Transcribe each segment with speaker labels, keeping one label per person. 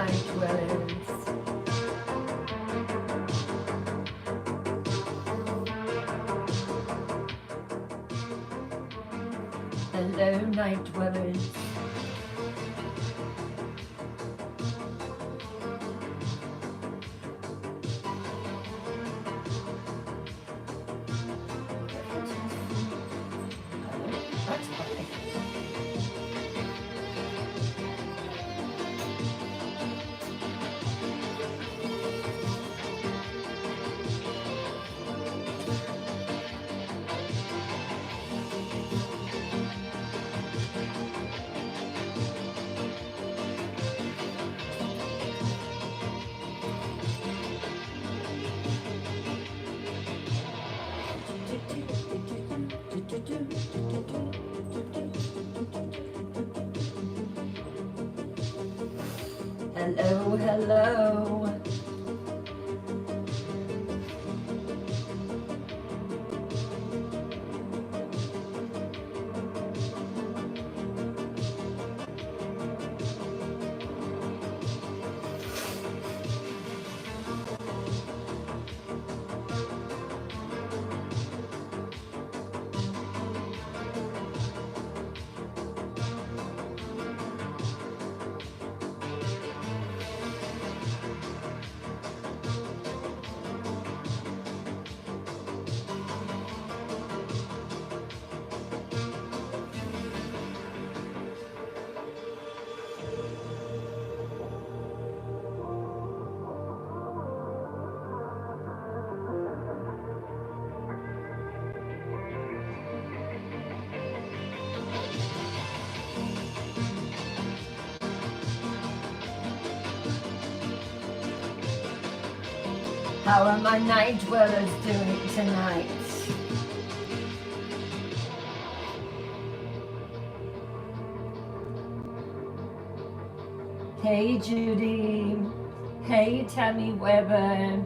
Speaker 1: night dwellers. Hello, night dwellers. That's funny. Hello, hello. How are my night dwellers doing tonight? Hey Judy, hey Tammy Weber,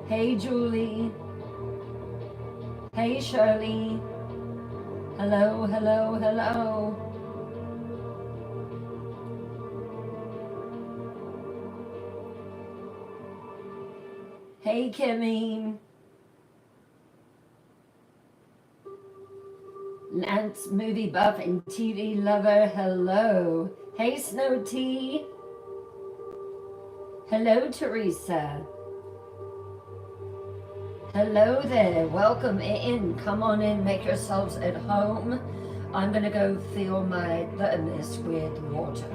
Speaker 1: hey Julie, hey Shirley, hello, hello, hello. Hey Kimmy, Lance movie buff and TV lover, hello. Hey Snow Tea, hello Teresa. Hello there, welcome in, come on in, make yourselves at home. I'm gonna go fill my thermos with water.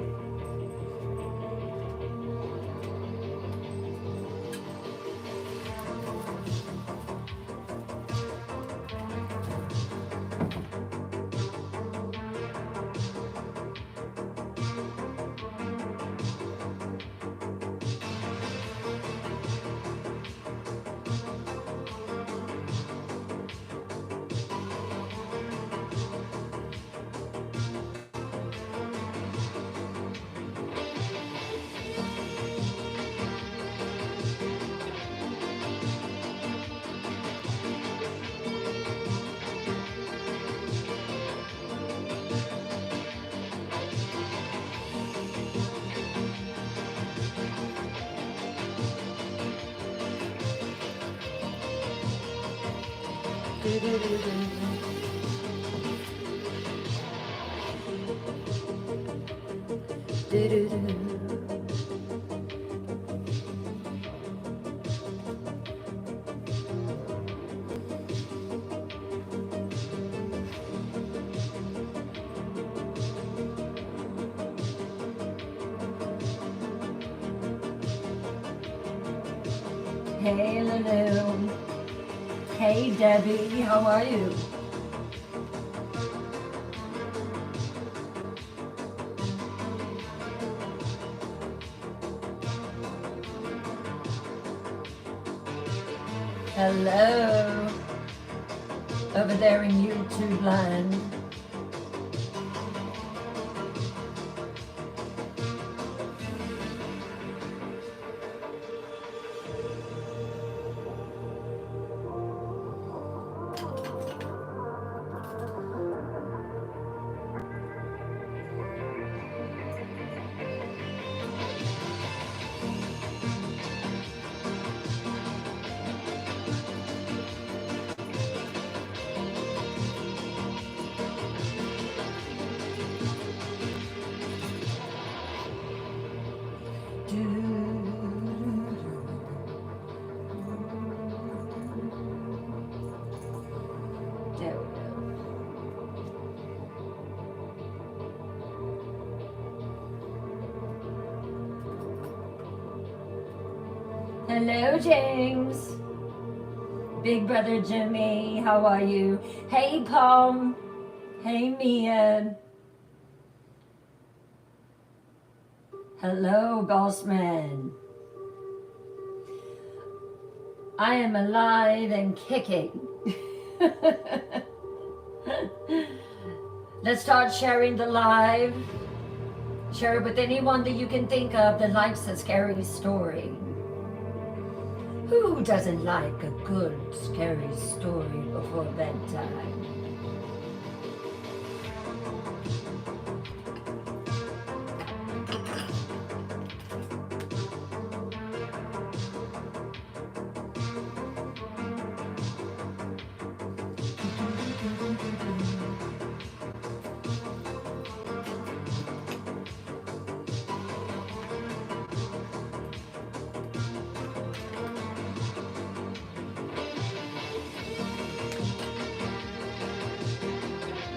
Speaker 1: Hey Lulu. Hey Debbie, how are you? Hello. Over there in YouTube land. Hello, James. Big brother Jimmy, how are you? Hey, Palm. Hey, Mia. Hello, Bossman. I am alive and kicking. Let's start sharing the live. Share it with anyone that you can think of that likes a scary story. Who doesn't like a good, scary story before bedtime?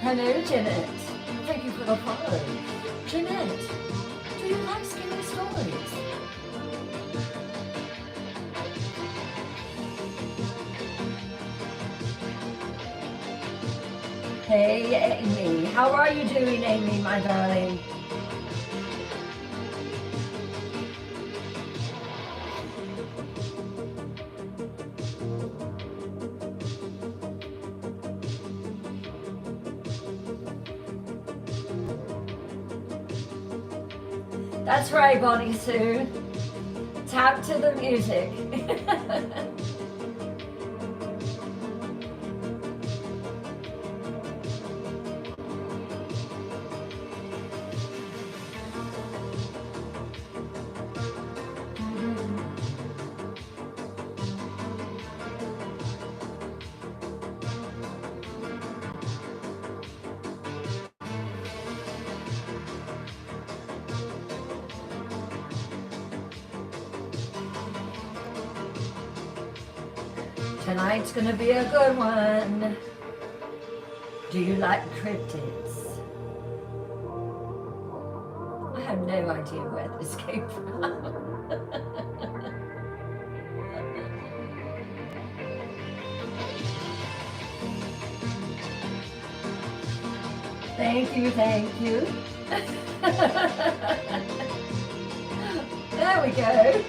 Speaker 1: Hello, Jeanette. Thank you for the follow. Jeanette, do you like scary stories? Hey, Amy. How are you doing, Amy, my darling? That's right, Bonnie Sue. Tap to the music. Tonight's gonna be a good one. Do you like cryptids? I have no idea where this came from. Thank you, thank you. There we go.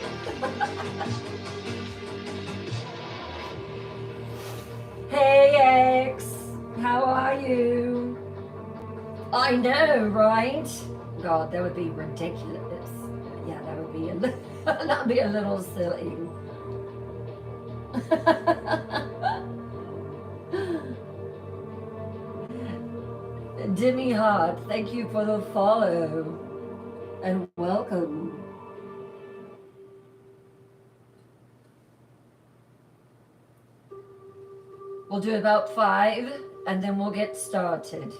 Speaker 1: Hey, X, how are you? I know, right? God, that would be ridiculous. Yeah, that would be that'd be a little silly. Dimmy Hart, thank you for the follow and welcome. We'll do about 5 and then we'll get started.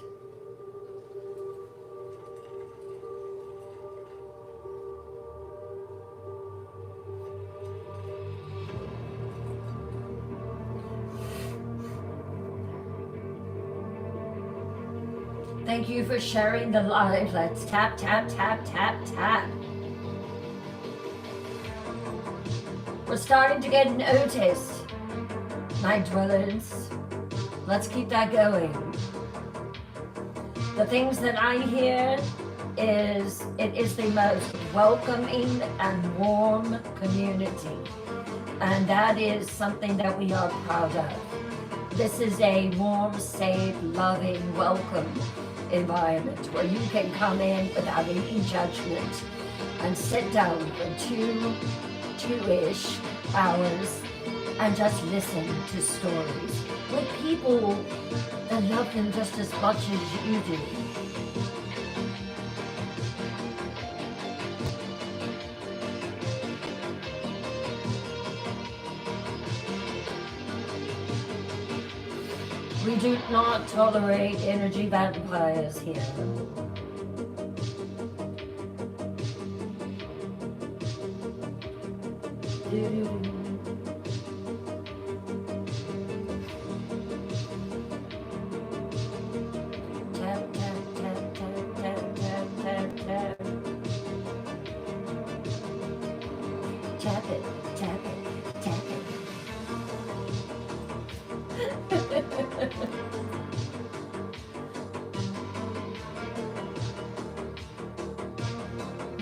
Speaker 1: Thank you for sharing the live. Let's tap, tap, tap, tap, tap. We're starting to get noticed. Night dwellers, let's keep that going. The things that I hear is it is the most welcoming and warm community, and that is something that we are proud of. This is a warm, safe, loving, welcome environment where you can come in without any judgment and sit down for two-ish hours and just listen to stories with people that love them just as much as you do. We do not tolerate energy vampires here. Tap, tap, tap, tap, tap, tap, tap, tap. Tap it, tap it.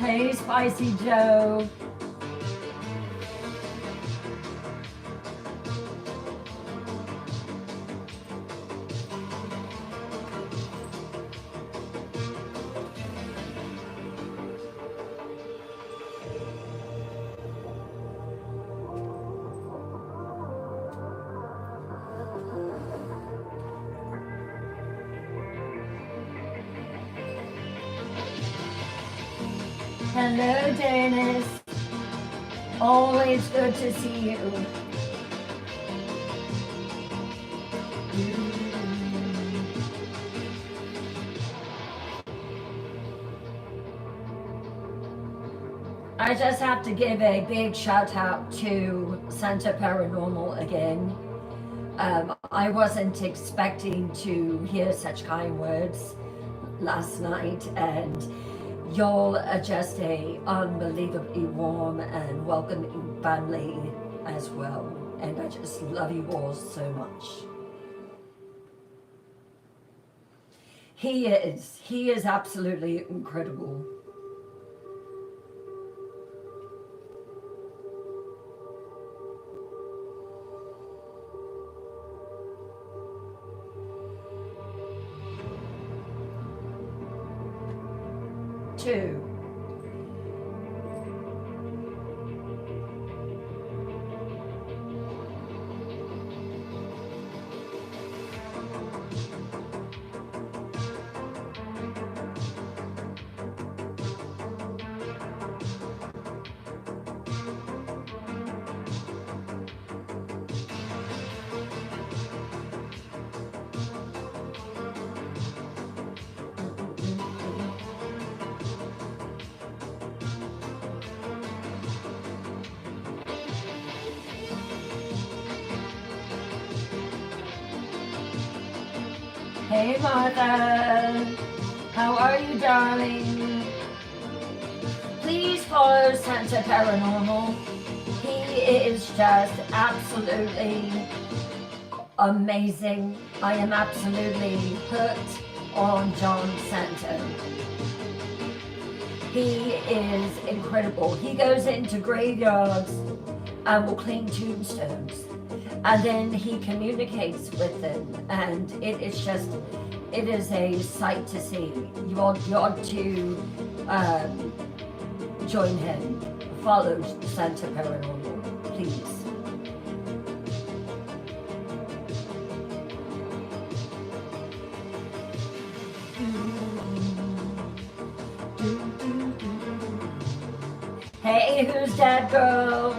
Speaker 1: Hey, Spicy Joe. Hello, Dennis. Always good to see you. I just have to give a big shout out to Santa Paranormal again. I wasn't expecting to hear such kind words last night, and y'all are just a unbelievably warm and welcoming family as well. And I just love you all so much. He is absolutely incredible. Two. Hey Martha, how are you, darling? Please follow Santa Paranormal. He is just absolutely amazing. I am absolutely hooked on John Santa. He is incredible. He goes into graveyards and will clean tombstones. And then he communicates with them, and it is a sight to see. You ought to join him. Follow Santa Paranormal, please. Hey, who's that girl?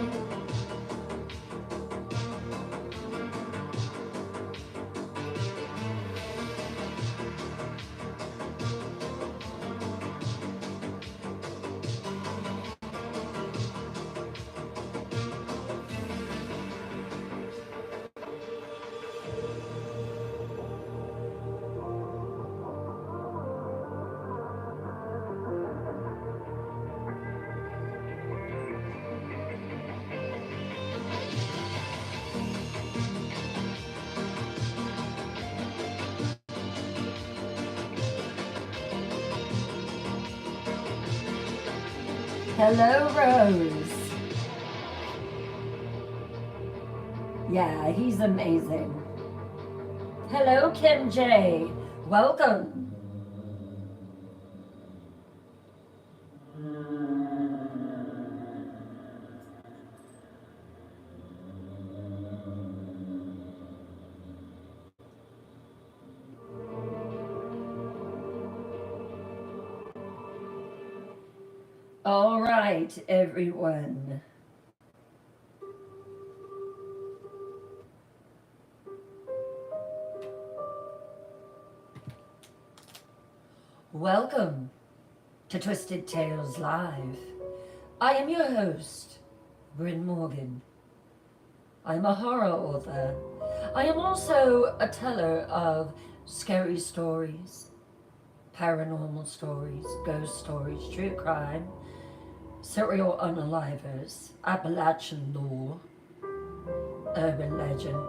Speaker 1: Hello, Rose. Yeah, he's amazing. Hello, Kim J. Welcome. All right, everyone. Welcome to Twisted Tales Live. I am your host, Bryn Morgan. I'm a horror author. I am also a teller of scary stories, paranormal stories, ghost stories, true crime, serial unalivers, Appalachian lore, urban legend.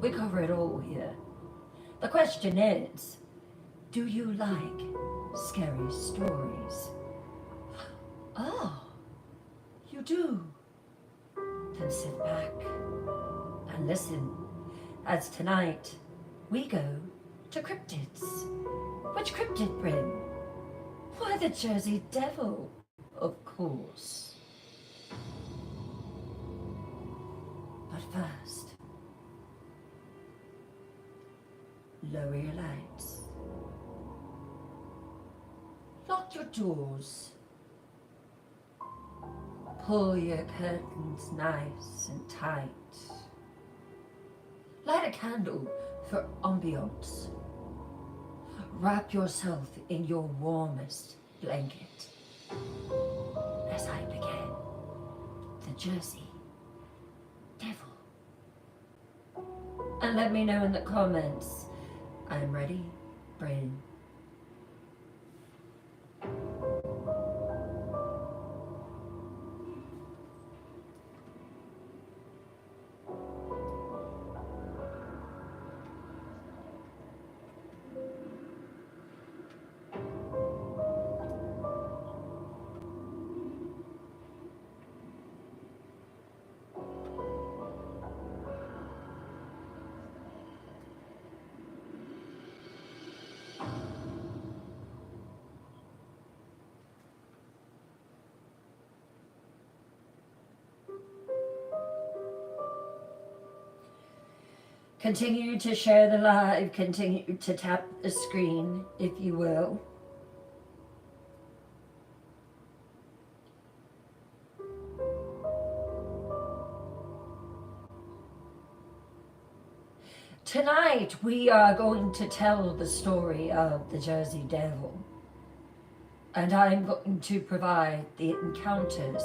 Speaker 1: We cover it all here. The question is, do you like scary stories? Oh, you do? Then sit back and listen as tonight we go to cryptids. Which cryptid, Bryn? Why, the Jersey Devil, of course. But first, lower your lights. Lock your doors. Pull your curtains nice and tight. Light a candle for ambiance. Wrap yourself in your warmest blanket as I begin the Jersey Devil. And let me know in the comments, I'm ready, Bryn. Continue to share the live, continue to tap the screen, if you will. Tonight we are going to tell the story of the Jersey Devil, and I'm going to provide the encounters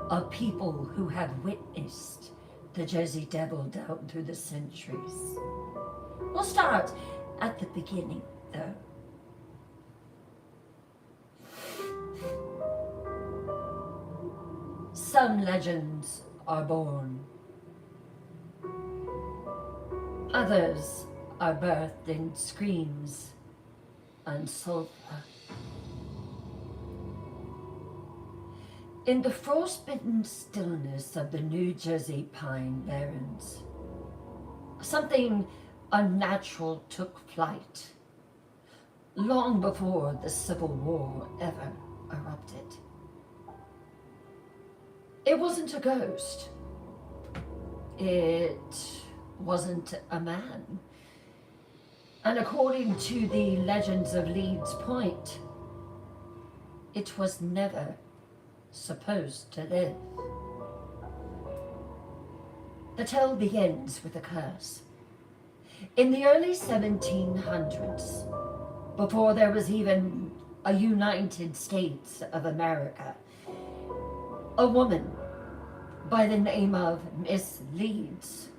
Speaker 1: of people who have witnessed the Jersey Devil down through the centuries. We'll start at the beginning, though. Some legends are born. Others are birthed in screams and sulfur. In the frostbitten stillness of the New Jersey pine barrens, something unnatural took flight long before the Civil War ever erupted. It wasn't a ghost. It wasn't a man. And according to the legends of Leeds Point, it was never supposed to live. The tale begins with a curse. In the early 1700s, before there was even a United States of America, a woman by the name of Miss Leeds,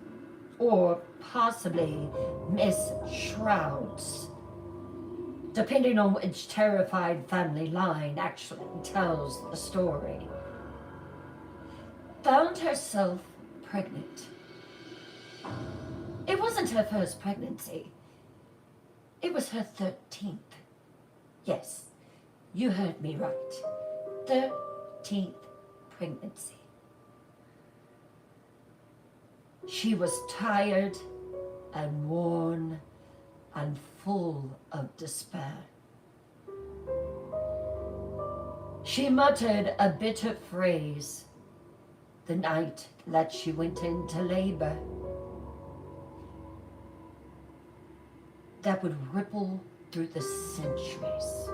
Speaker 1: or possibly Miss Shrouds, depending on which terrified family line actually tells the story, found herself pregnant. It wasn't her first pregnancy. It was her 13th. Yes, you heard me right. 13th pregnancy. She was tired and worn and full of despair. She muttered a bitter phrase the night that she went into labor that would ripple through the centuries.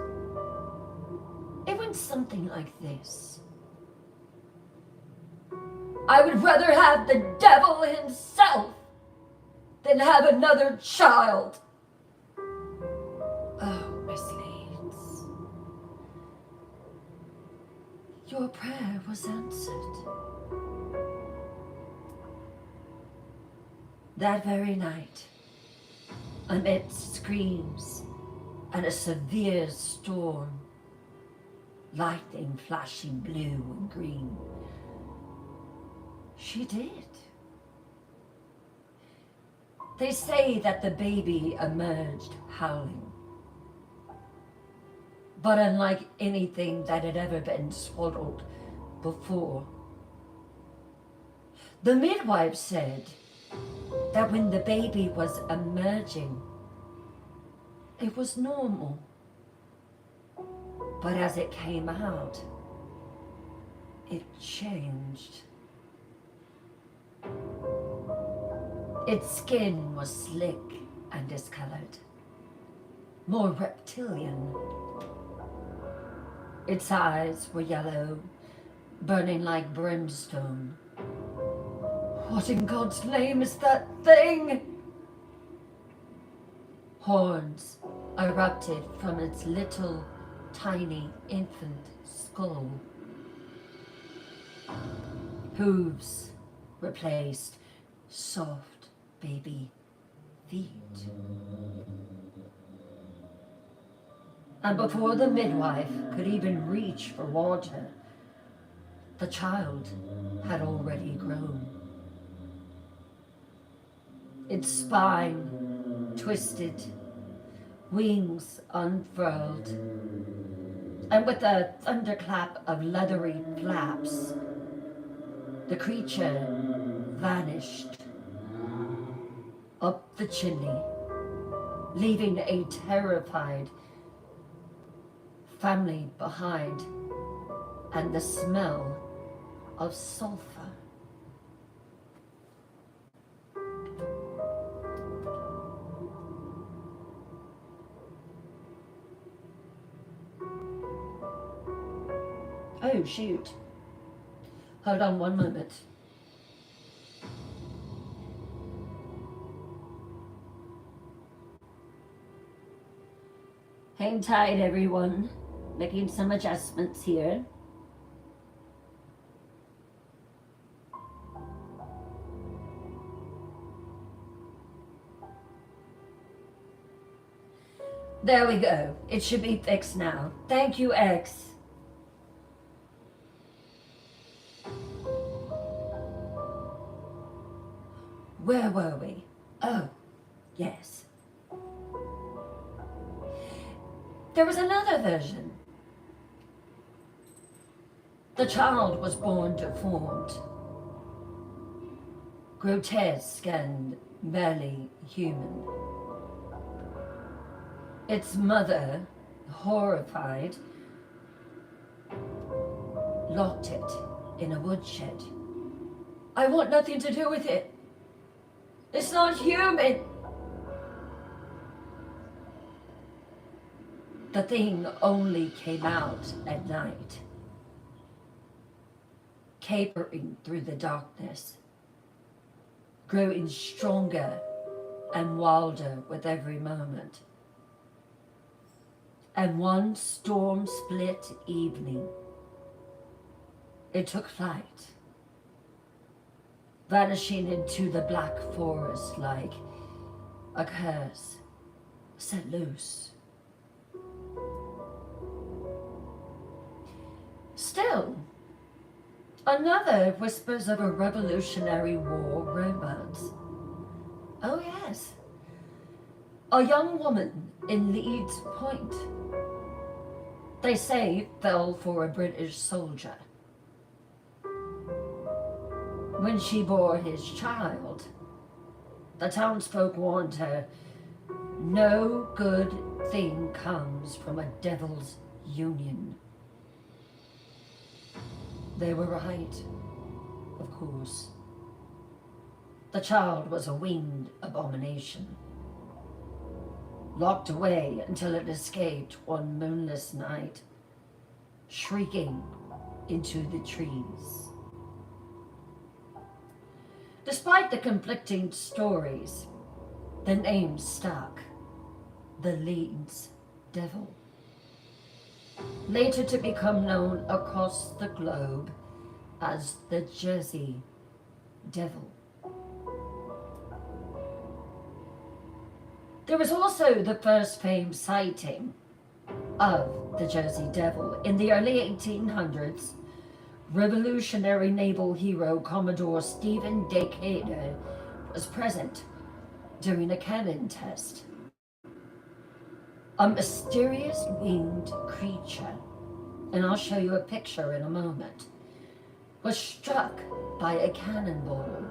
Speaker 1: It went something like this. I would rather have the devil himself than have another child. Oh, Miss Leeds, your prayer was answered. That very night, amidst screams and a severe storm, lightning flashing blue and green, she did. They say that the baby emerged howling. but unlike anything that had ever been swallowed before. The midwife said that when the baby was emerging, it was normal. But as it came out, it changed. Its skin was slick and discolored, more reptilian. Its eyes were yellow, burning like brimstone. What in God's name is that thing? Horns erupted from its little, tiny infant skull. Hooves replaced soft baby feet. And before the midwife could even reach for water, the child had already grown. Its spine twisted, wings unfurled, and with a thunderclap of leathery flaps, the creature vanished up the chimney, leaving a terrified family behind and the smell of sulfur. Oh, shoot. Hold on one moment. Hang tight, everyone. Making some adjustments here. There we go. It should be fixed now. Thank you, X. Where were we? Oh, yes. There was another version. The child was born deformed, grotesque and barely human. Its mother, horrified, locked it in a woodshed. I want nothing to do with it. It's not human. The thing only came out at night, capering through the darkness, growing stronger and wilder with every moment. And one storm-split evening, it took flight, vanishing into the black forest like a curse set loose. Still, another whispers of a Revolutionary War romance. Oh yes, a young woman in Leeds Point, they say, fell for a British soldier. When she bore his child, the townsfolk warned her, no good thing comes from a devil's union. They were right, of course. The child was a winged abomination, locked away until it escaped one moonless night, shrieking into the trees. Despite the conflicting stories, the name stuck, the Leeds Devil. Later to become known across the globe as the Jersey Devil. There was also the first famed sighting of the Jersey Devil. In the early 1800s, Revolutionary naval hero Commodore Stephen Decatur was present during a cannon test. A mysterious winged creature, and I'll show you a picture in a moment, was struck by a cannonball.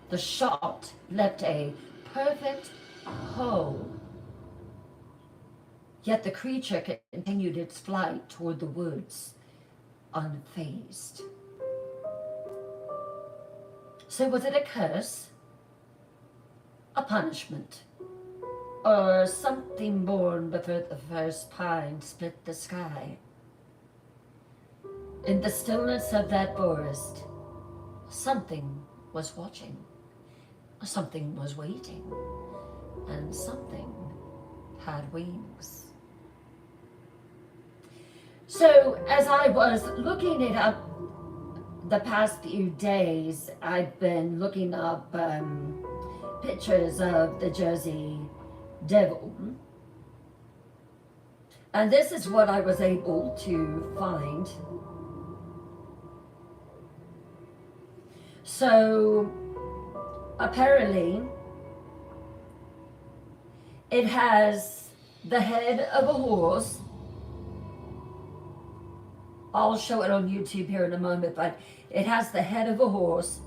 Speaker 1: The shot left a perfect hole, yet the creature continued its flight toward the woods, unfazed. So was it a curse, a punishment, or something born before the first pine split the sky? In the stillness of that forest, something was watching, something was waiting, and something had wings. So as I was looking it up the past few days, I've been looking up pictures of the Jersey Devil. And this is what I was able to find. So apparently it has the head of a horse. I'll show it on YouTube here in a moment, but it has the head of a horse,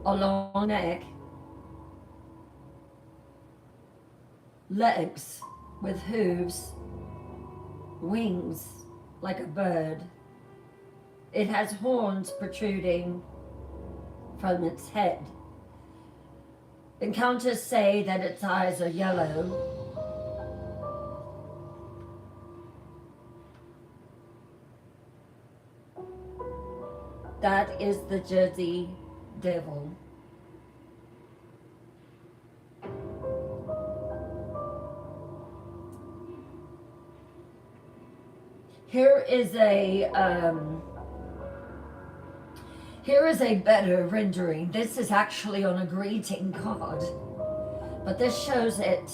Speaker 1: a long neck, legs with hooves, wings like a bird. It has horns protruding from its head. Encounters say that its eyes are yellow. That is the Jersey Devil. Here is a better rendering. This is actually on a greeting card, but this shows it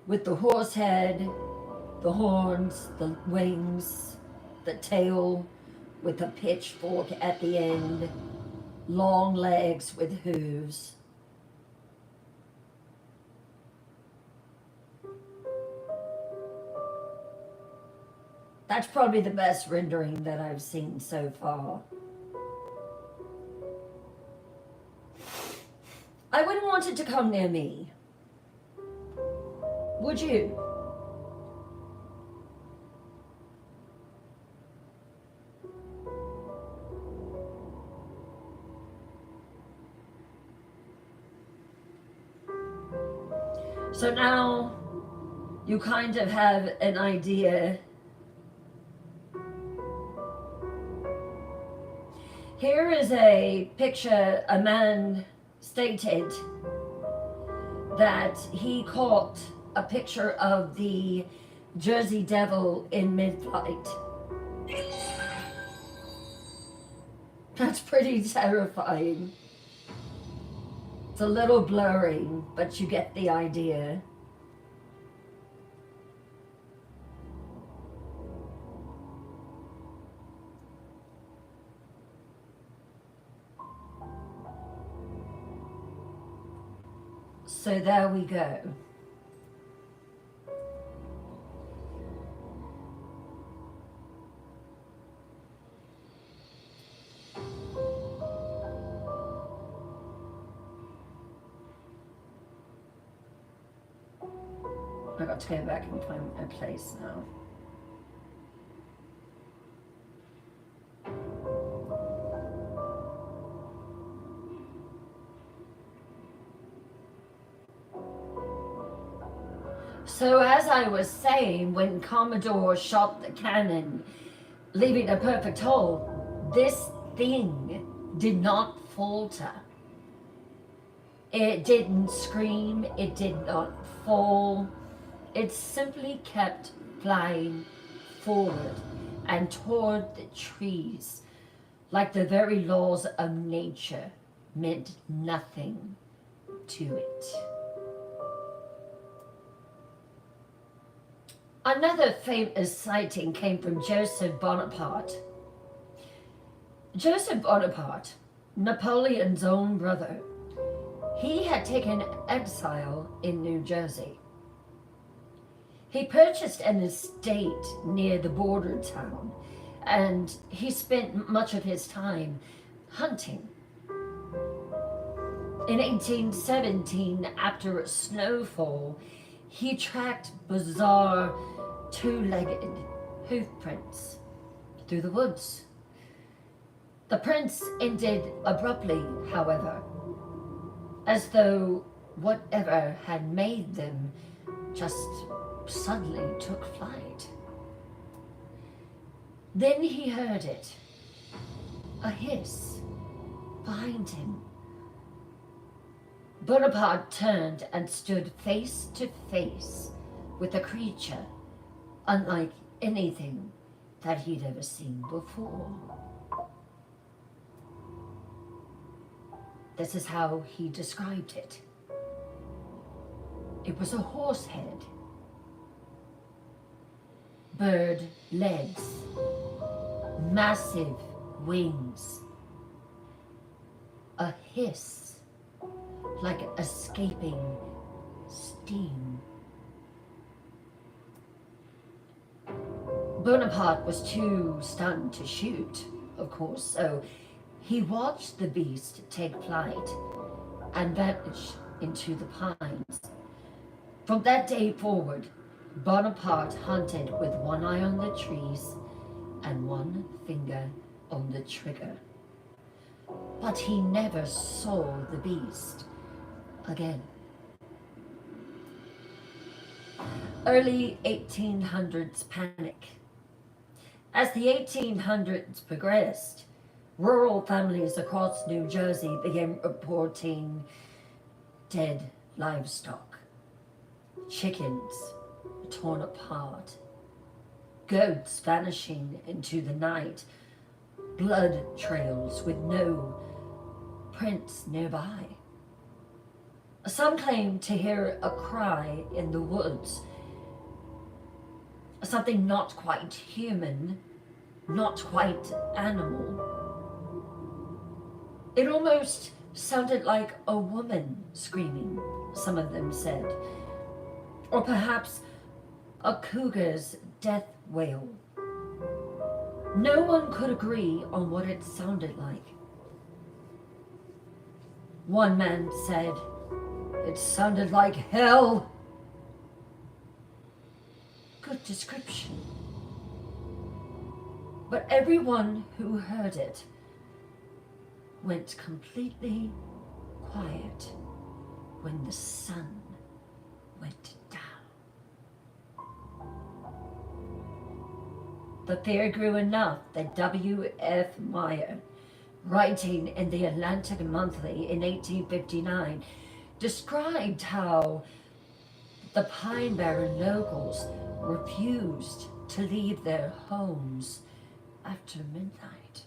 Speaker 1: with the horse head, the horns, the wings, the tail with a pitchfork at the end, long legs with hooves. That's probably the best rendering that I've seen so far. I wouldn't want it to come near me. Would you? So now you kind of have an idea. Here is a picture. A man stated that he caught a picture of the Jersey Devil in mid-flight. That's pretty terrifying. It's a little blurry, but you get the idea. So there we go. I got to go back and find a place now. So as I was saying, when Commodore shot the cannon, leaving a perfect hole, this thing did not falter. It didn't scream, it did not fall. It simply kept flying forward and toward the trees, like the very laws of nature meant nothing to it. Another famous sighting came from Joseph Bonaparte. Joseph Bonaparte, Napoleon's own brother, He had taken exile in New Jersey. He purchased an estate near the border town, and he spent much of his time hunting. In 1817, after a snowfall, he tracked bizarre two-legged hoof prints through the woods. The prints ended abruptly, however, as though whatever had made them just suddenly took flight. Then he heard it, a hiss behind him. Bonaparte turned and stood face to face with a creature unlike anything that he'd ever seen before. This is how he described it. It was a horse head, bird legs, massive wings, a hiss like escaping steam. Bonaparte was too stunned to shoot, of course, so he watched the beast take flight and vanish into the pines. From that day forward, Bonaparte hunted with one eye on the trees and one finger on the trigger. But he never saw the beast again. Early 1800s panic. As the 1800s progressed, rural families across New Jersey began reporting dead livestock, chickens torn apart, goats vanishing into the night, blood trails with no prints nearby. Some claimed to hear a cry in the woods, something not quite human, not quite animal. It almost sounded like a woman screaming, some of them said, or perhaps a cougar's death wail. No one could agree on what it sounded like. One man said, "It sounded like hell." Good description. But everyone who heard it went completely quiet when the sun went down. The fear grew enough that W.F. Meyer, writing in the Atlantic Monthly in 1859, described how the Pine Barren locals refused to leave their homes after midnight.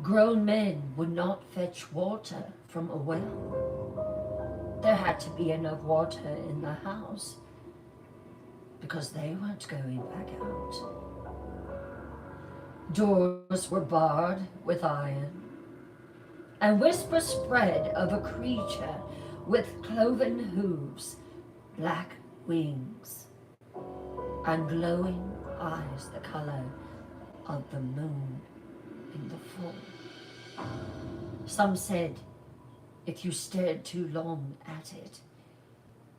Speaker 1: Grown men would not fetch water from a well. There had to be enough water in the house because they weren't going back out. Doors were barred with iron, and whispers spread of a creature with cloven hooves, black wings, and glowing eyes the color of the moon in the fall. Some said if you stared too long at it,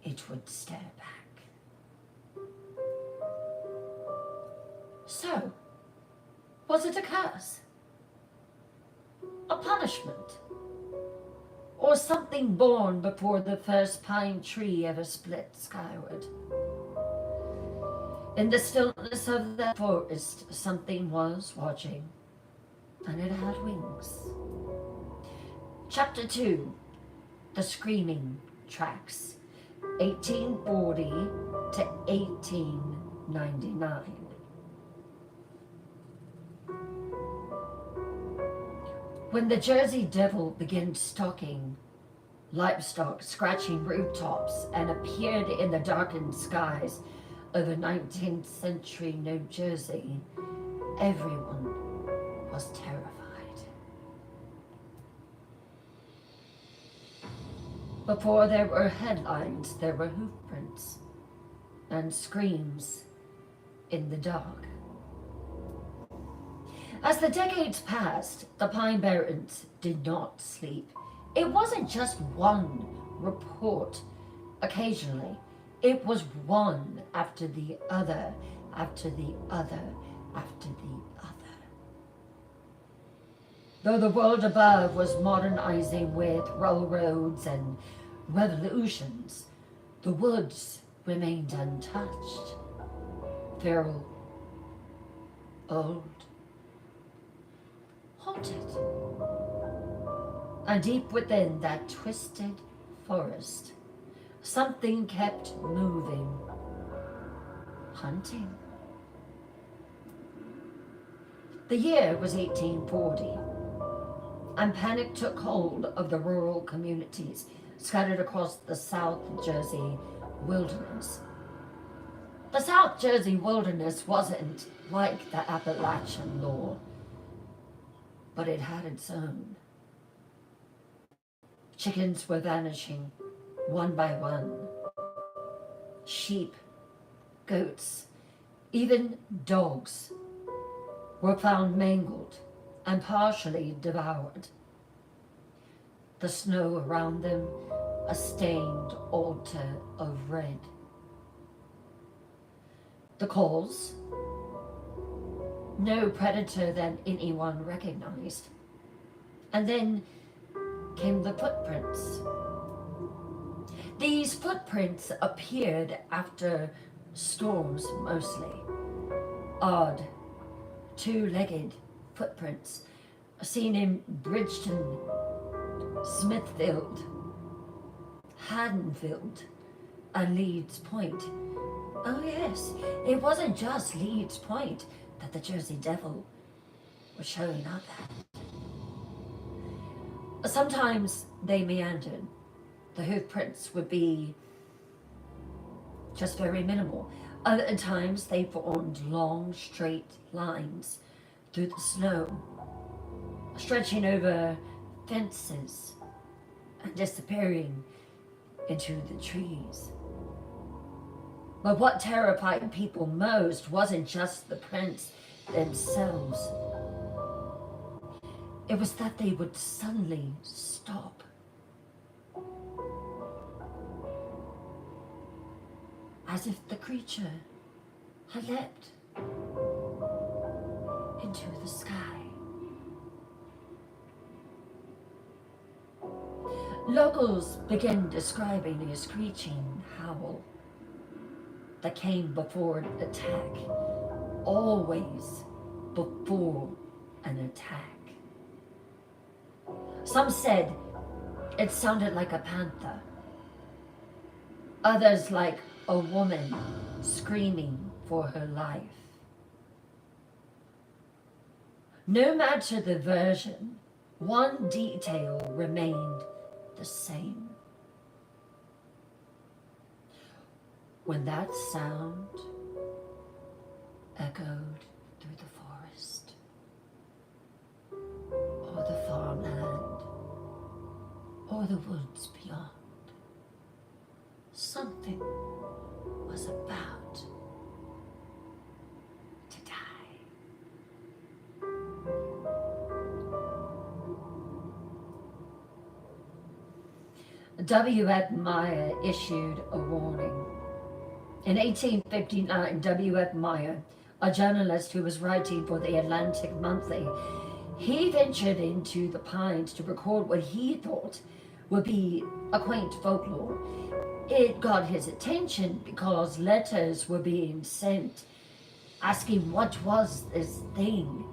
Speaker 1: it would stare back. So, was it a curse? A punishment? Or something born before the first pine tree ever split skyward? In the stillness of the forest, something was watching, and it had wings. Chapter 2, The Screaming Tracks, 1840 to 1899. When the Jersey Devil began stalking livestock, scratching rooftops, and appeared in the darkened skies over 19th century New Jersey, everyone was terrified. Before there were headlines, there were hoof prints and screams in the dark. As the decades passed, the Pine Barrens did not sleep. It wasn't just one report occasionally. It was one after the other, after the other, after the other. Though the world above was modernizing with railroads and revolutions, the woods remained untouched, feral, old, haunted. And deep within that twisted forest, something kept moving, hunting. The year was 1840, and panic took hold of the rural communities scattered across the South Jersey wilderness. The South Jersey wilderness wasn't like the Appalachian law, but it had its own. Chickens were vanishing one by one. Sheep, goats, even dogs were found mangled and partially devoured. The snow around them a stained altar of red. The calls, no predator that anyone recognized. And then came the footprints. These footprints appeared after storms mostly. Odd, two-legged footprints seen in Bridgeton, Smithfield, Haddonfield, and Leeds Point. Oh yes, it wasn't just Leeds Point that the Jersey Devil was showing up at. Sometimes they meandered. The hoof prints would be just very minimal. Other times they formed long, straight lines through the snow, stretching over fences and disappearing into the trees. But what terrified people most wasn't just the prints themselves. It was that they would suddenly stop. As if the creature had leapt into the sky. Locals began describing a screeching howl that came before an attack, always before an attack. Some said it sounded like a panther, others like a woman screaming for her life. No matter the version, one detail remained the same. When that sound echoed through the forest, or the farmland, or the woods beyond, something was about to die. W.F. Meyer issued a warning. In 1859, W.F. Meyer, a journalist who was writing for the Atlantic Monthly, he ventured into the pines to record what he thought would be a quaint folklore. It got his attention because letters were being sent asking what was this thing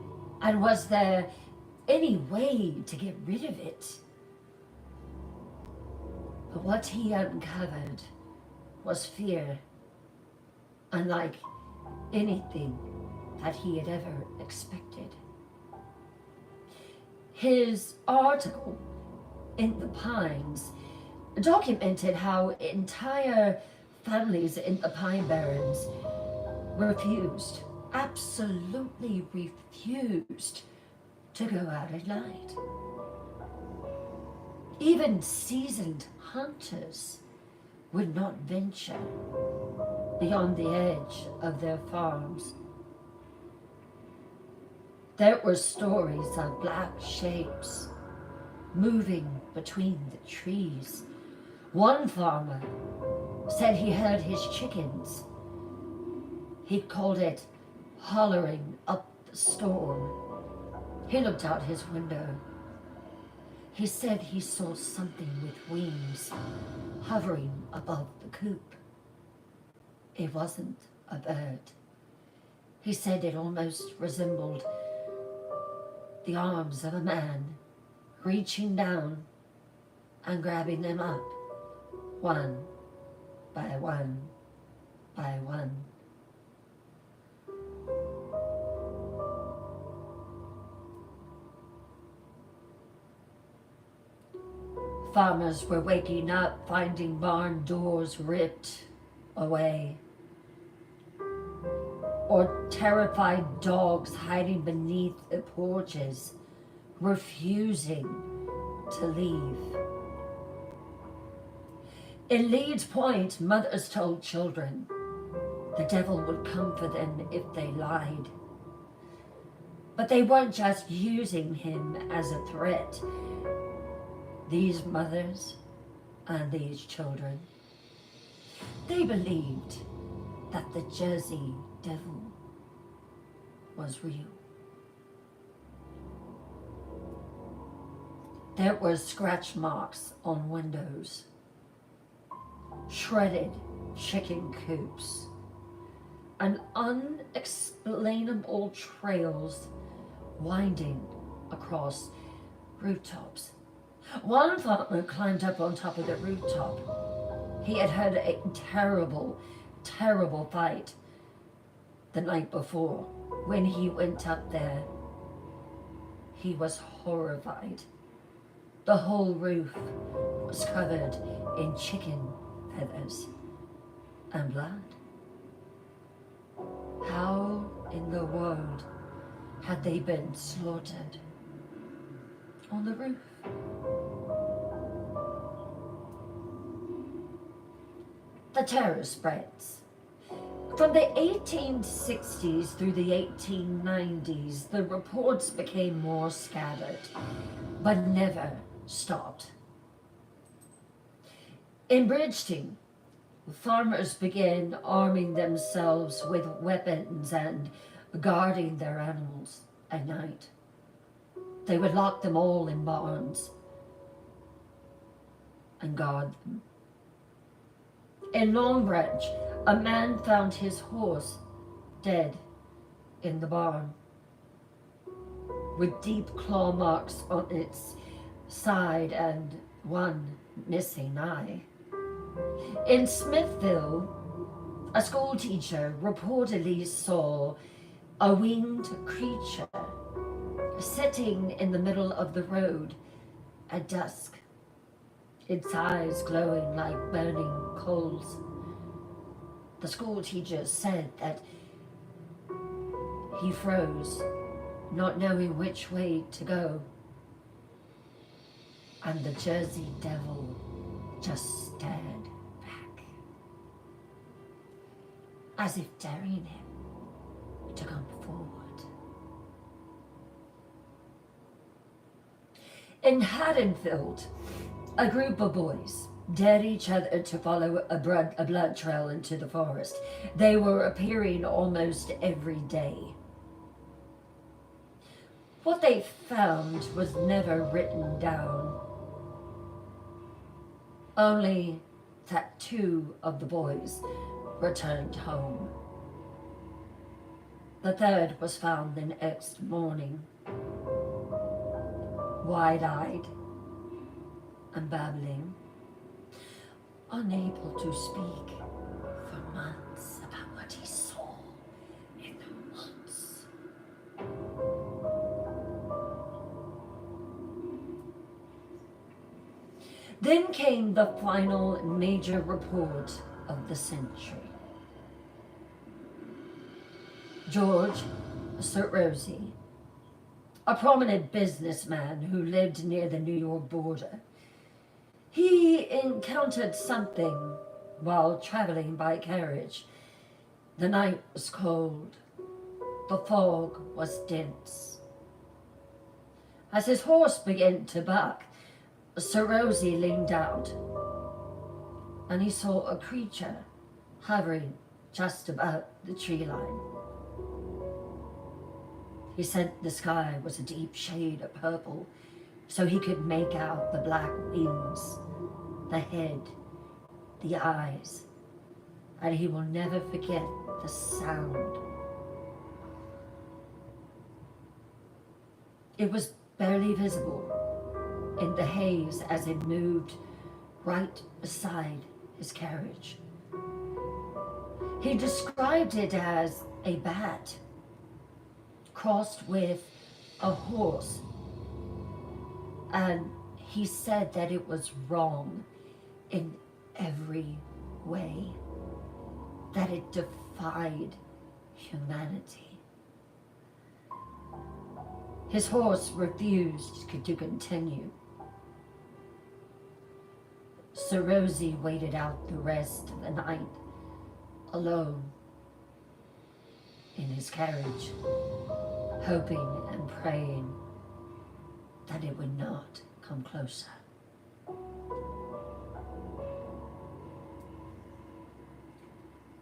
Speaker 1: and was there any way to get rid of it. But what he uncovered was fear, unlike anything that he had ever expected. His article in the Pines documented how entire families in the Pine Barrens refused, absolutely refused to go out at night. Even seasoned hunters would not venture beyond the edge of their farms. There were stories of black shapes moving between the trees. One farmer said he heard his chickens. He called it hollering up the storm. He looked out his window. He said he saw something with wings hovering above the coop. It wasn't a bird. He said it almost resembled the arms of a man reaching down and grabbing them up, one by one by one. Farmers were waking up, finding barn doors ripped away, or terrified dogs hiding beneath the porches, refusing to leave. In Leeds Point, mothers told children the devil would come for them if they lied. But they weren't just using him as a threat. These mothers and these children, they believed that the Jersey Devil was real. There were scratch marks on windows, shredded chicken coops, and unexplainable trails winding across rooftops. One farmer climbed up on top of the rooftop. He had had a terrible, terrible fight the night before. When he went up there, he was horrified. The whole roof was covered in chicken feathers and blood. How in the world had they been slaughtered on the roof? The terror spreads. From the 1860s through the 1890s, the reports became more scattered, but never stopped. In Bridgeton, farmers began arming themselves with weapons and guarding their animals at night. They would lock them all in barns and guard them. In Long Branch, a man found his horse dead in the barn with deep claw marks on its side and one missing eye. In Smithville, a school teacher reportedly saw a winged creature sitting in the middle of the road at dusk, its eyes glowing like burning coals. The school teacher said that he froze, not knowing which way to go, and the Jersey Devil just stared back, as if daring him to come forward. In Haddonfield, a group of boys dared each other to follow a blood trail into the forest. They were appearing almost every day. What they found was never written down, only that 2 of the boys returned home. The 3rd was found the next morning, wide-eyed and babbling, unable to speak for months about what he saw in the woods. Then came the final major report of the century. George Rosie, a prominent businessman who lived near the New York border, They encountered something while traveling by carriage. The night was cold. The fog was dense. As his horse began to buck, Sir Rosie leaned out, and he saw a creature hovering just above the tree line. He said the sky was a deep shade of purple, so he could make out the black wings, the head, the eyes, and he will never forget the sound. It was barely visible in the haze as it moved right beside his carriage. He described it as a bat crossed with a horse, and he said that it was wrong in every way, that it defied humanity. His horse refused to continue. Sir Rosie waited out the rest of the night alone in his carriage, hoping and praying that it would not come closer.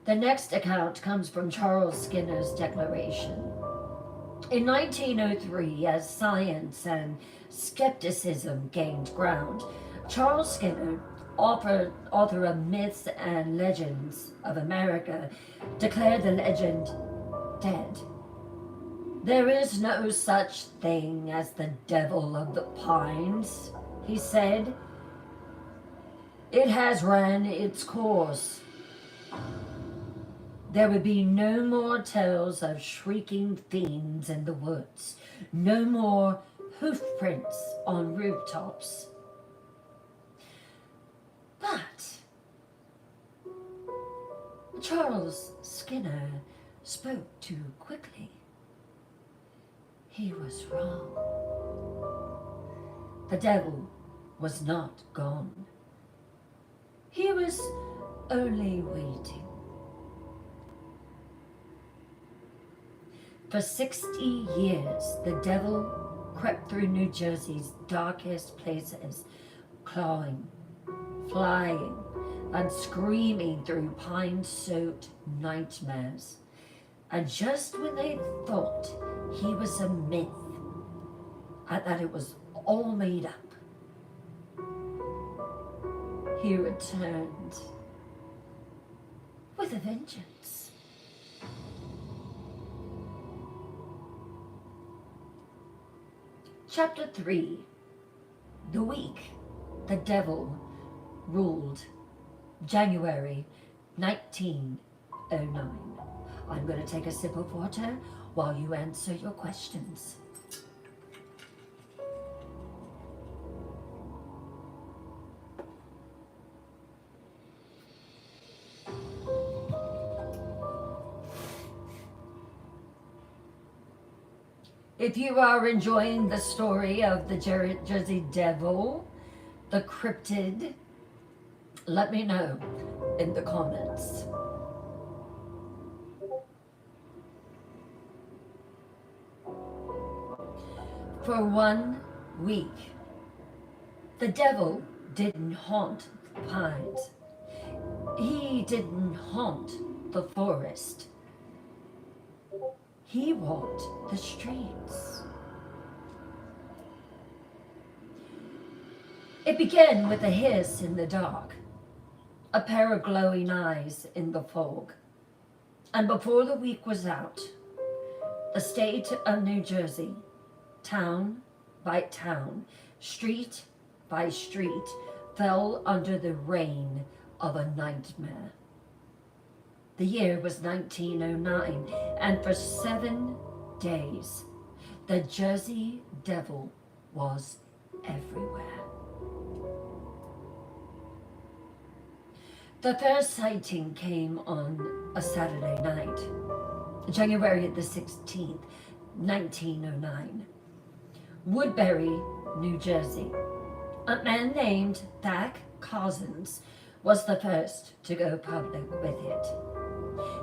Speaker 1: The next account comes from Charles Skinner's declaration. In 1903, as science and skepticism gained ground, Charles Skinner, author of Myths and Legends of America, declared the legend dead. There is no such thing as the devil of the pines, he said. It has ran its course. There would be no more tales of shrieking fiends in the woods, no more hoof prints on rooftops. But Charles Skinner spoke too quickly. He was wrong. The devil was not gone. He was only waiting. For 60 years, the devil crept through New Jersey's darkest places, clawing, flying, and screaming through pine-soaked nightmares. And just when they thought he was a myth and that it was all made up, he returned with a vengeance. Chapter 3, The Week the Devil Ruled, January 1909. I'm going to take a sip of water while you answer your questions. If you are enjoying the story of the Jersey Devil, the cryptid, let me know in the comments. For 1 week, the devil didn't haunt the pines. He didn't haunt the forest. He walked the streets. It began with a hiss in the dark, a pair of glowing eyes in the fog. And before the week was out, the state of New Jersey, town by town, street by street, fell under the reign of a nightmare. The year was 1909, and for 7 days, the Jersey Devil was everywhere. The first sighting came on a Saturday night, January the 16th, 1909. Woodbury, New Jersey. A man named Thack Cousins was the first to go public with it.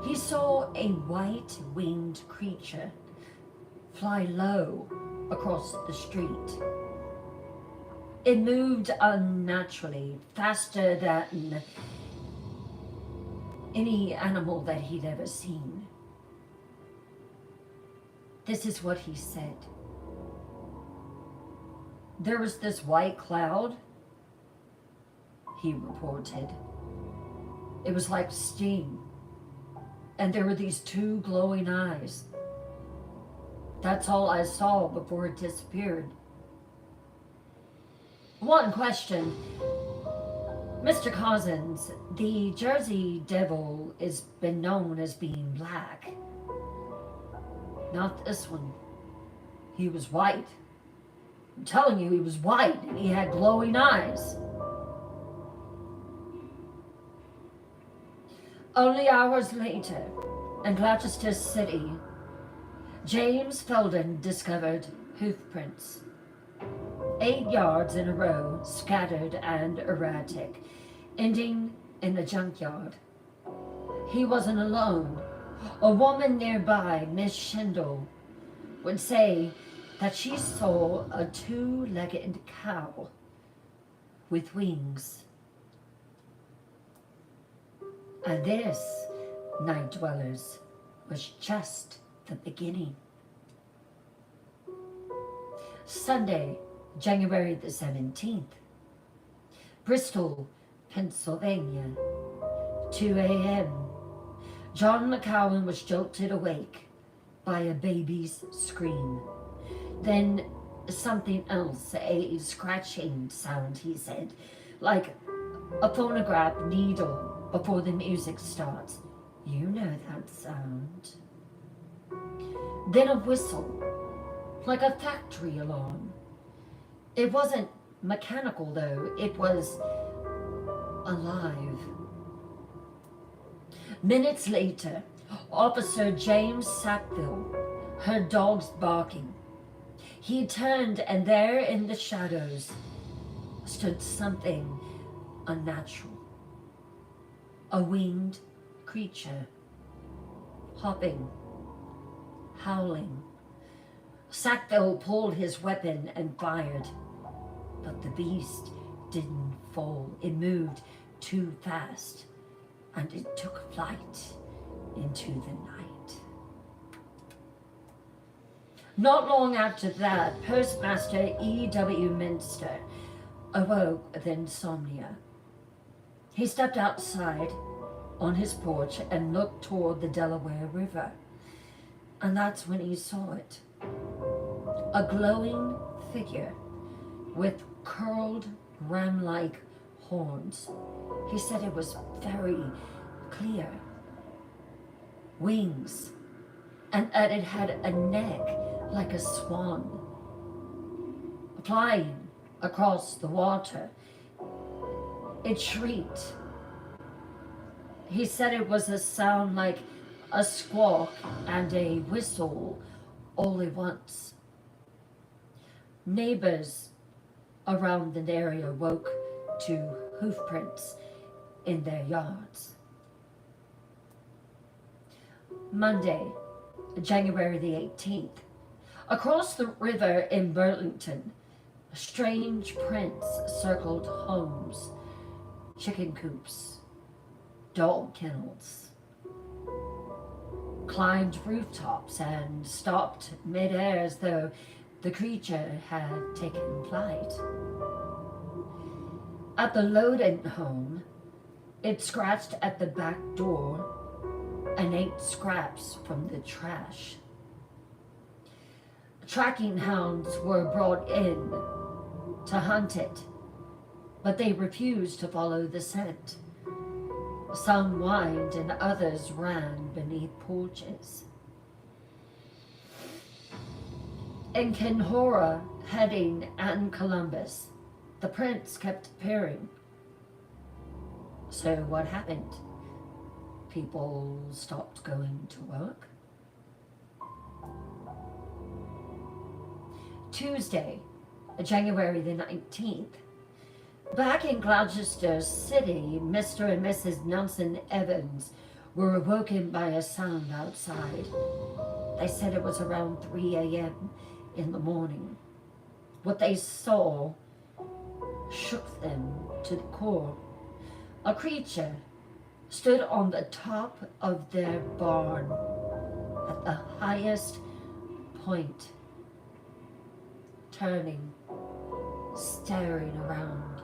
Speaker 1: He saw a white-winged creature fly low across the street. It moved unnaturally, faster than any animal that he'd ever seen. This is what he said. There was this white cloud, he reported. It was like steam. And there were these two glowing eyes. That's all I saw before it disappeared. One question. Mr. Cousins, the Jersey Devil has been known as being black. Not this one. He was white. I'm telling you, he was white and he had glowing eyes. Only hours later, in Gloucester City, James Felden discovered hoof prints. 8 yards in a row, scattered and erratic, ending in a junkyard. He wasn't alone. A woman nearby, Miss Schindel, would say that she saw a two-legged cow with wings. And this, night dwellers, was just the beginning. Sunday, January the 17th, Bristol, Pennsylvania, 2 a.m. John McCowan was jolted awake by a baby's scream. Then something else, a scratching sound, he said, like a phonograph needle before the music starts. You know that sound. Then a whistle, like a factory alarm. It wasn't mechanical though, it was alive. Minutes later, Officer James Sackville heard dogs barking. He turned, and there in the shadows stood something unnatural. A winged creature, hopping, howling. Sackville pulled his weapon and fired, but the beast didn't fall. It moved too fast, and it took flight into the night. Not long after that, Postmaster E.W. Minster awoke with insomnia. He stepped outside on his porch and looked toward the Delaware River, and that's when he saw it. A glowing figure with curled ram-like horns. He said it was very clear. Wings, and that it had a neck like a swan. Flying across the water, it shrieked. He said it was a sound like a squawk and a whistle all at once. Neighbors around the area woke to hoof prints in their yards. Monday, January the 18th. Across the river in Burlington, strange prints circled homes, chicken coops, dog kennels, climbed rooftops, and stopped midair as though the creature had taken flight. At the Loden home, it scratched at the back door and ate scraps from the trash. Tracking hounds were brought in to hunt it, but they refused to follow the scent. Some whined and others ran beneath porches. In Kenhora, Heading, and Columbus, the prints kept appearing. So what happened? People stopped going to work? Tuesday, January the 19th, Back in Gloucester City, Mr. and Mrs. Nelson Evans were awoken by a sound outside. They said it was around 3 a.m. in the morning. What they saw shook them to the core. A creature stood on the top of their barn at the highest point, turning, staring around.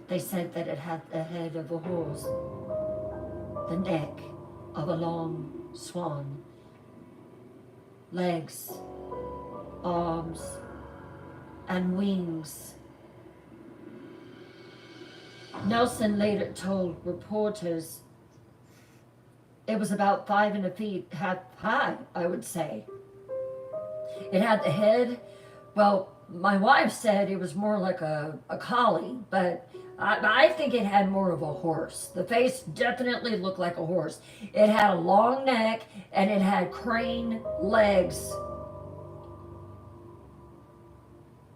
Speaker 1: They said that it had the head of a horse, the neck of a long swan, legs, arms, and wings. Nelson later told reporters it was about 5.5 feet high, I would say. It had the head, well, my wife said it was more like a collie, but I think it had more of a horse. The face definitely looked like a horse. It had a long neck and it had crane legs.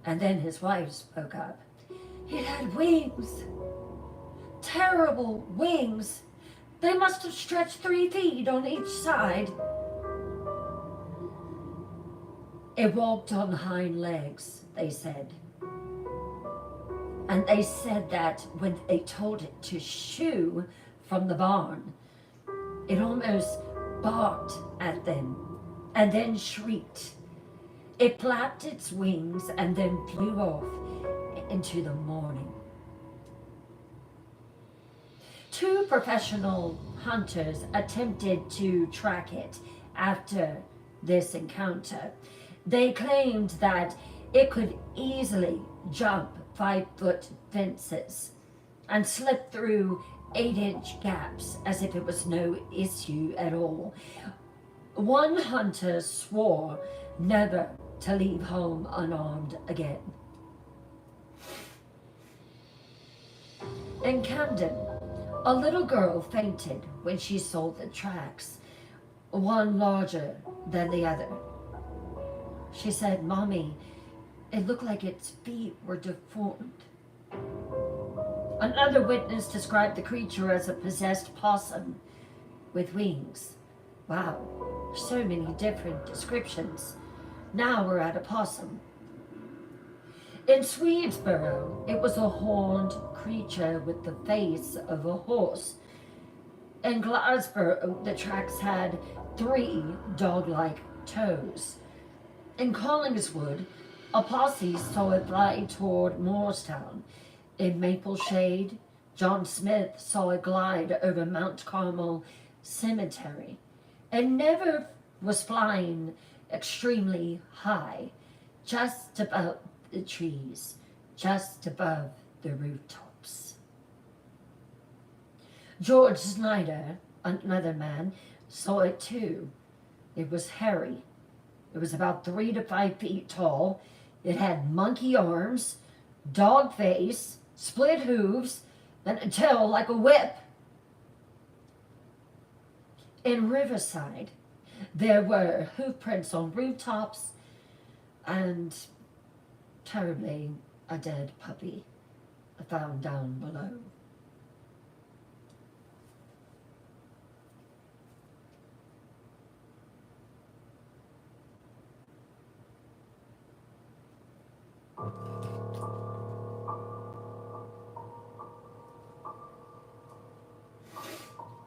Speaker 1: And then his wife spoke up. It had wings. Terrible wings. They must have stretched 3 feet on each side. It walked on hind legs, they said. And they said that when they told it to shoo from the barn, it almost barked at them and then shrieked. It flapped its wings and then flew off into the morning. 2 professional hunters attempted to track it after this encounter. They claimed that it could easily jump 5-foot fences and slip through 8-inch gaps as if it was no issue at all. One hunter swore never to leave home unarmed again. In Camden, a little girl fainted when she saw the tracks, one larger than the other. She said, "Mommy, it looked like its feet were deformed." Another witness described the creature as a possessed possum with wings. Wow, so many different descriptions. Now we're at a possum. In Swedesboro, it was a horned creature with the face of a horse. In Glasgow, the tracks had 3 dog-like toes. In Collingswood, a posse saw it fly toward Moorestown. In Mapleshade, John Smith saw it glide over Mount Carmel Cemetery. It never was flying extremely high, just above the trees, just above the rooftops. George Snyder, another man, saw it too. It was hairy. It was about 3 to 5 feet tall. It had monkey arms, dog face, split hooves, and a tail like a whip. In Riverside, there were hoof prints on rooftops and, terribly, a dead puppy found down below.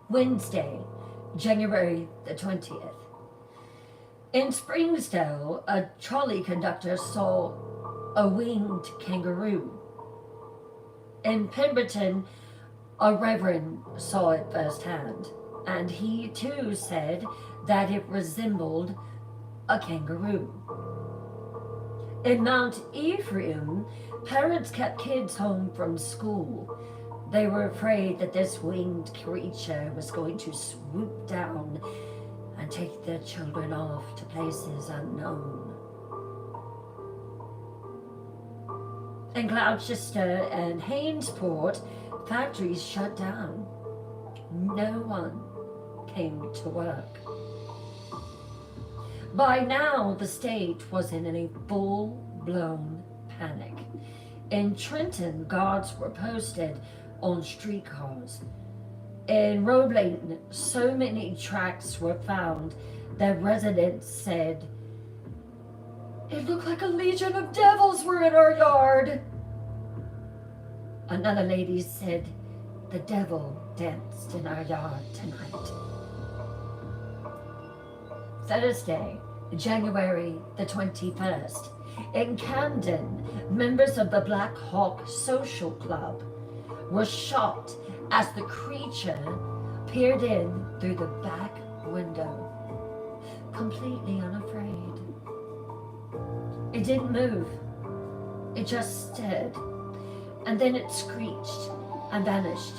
Speaker 1: Wednesday, January the 20th. In Springsdale, a trolley conductor saw a winged kangaroo. In Pemberton, a reverend saw it firsthand, and he too said that it resembled a kangaroo. In Mount Ephraim, parents kept kids home from school. They were afraid that this winged creature was going to swoop down and take their children off to places unknown. In Gloucester and Hainesport, factories shut down. No one came to work. By now, the state was in a full-blown panic. In Trenton, guards were posted on streetcars. In Roebling, so many tracks were found that residents said, "It looked like a legion of devils were in our yard." Another lady said, "The devil danced in our yard tonight." Thursday, January the 21st, in Camden, members of the Black Hawk Social Club were shot as the creature peered in through the back window, completely unafraid. It didn't move. It just stared, and then it screeched and vanished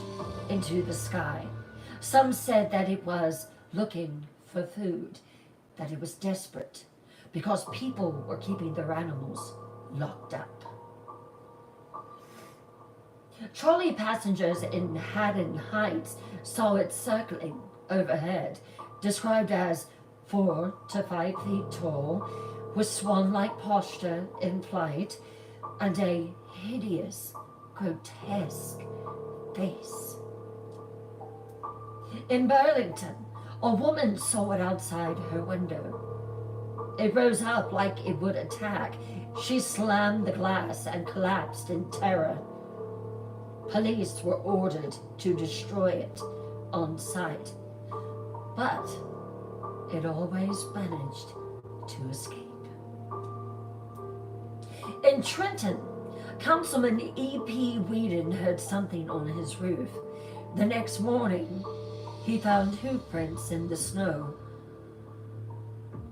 Speaker 1: into the sky. Some said that it was looking for food, that it was desperate because people were keeping their animals locked up. Trolley passengers in Haddon Heights saw it circling overhead, described as 4 to 5 feet tall, with swan-like posture in flight, and a hideous, grotesque face. In Burlington, a woman saw it outside her window. It rose up like it would attack. She slammed the glass and collapsed in terror. Police were ordered to destroy it on sight, but it always managed to escape. In Trenton, Councilman E.P. Whedon heard something on his roof. The next morning, he found hoof prints in the snow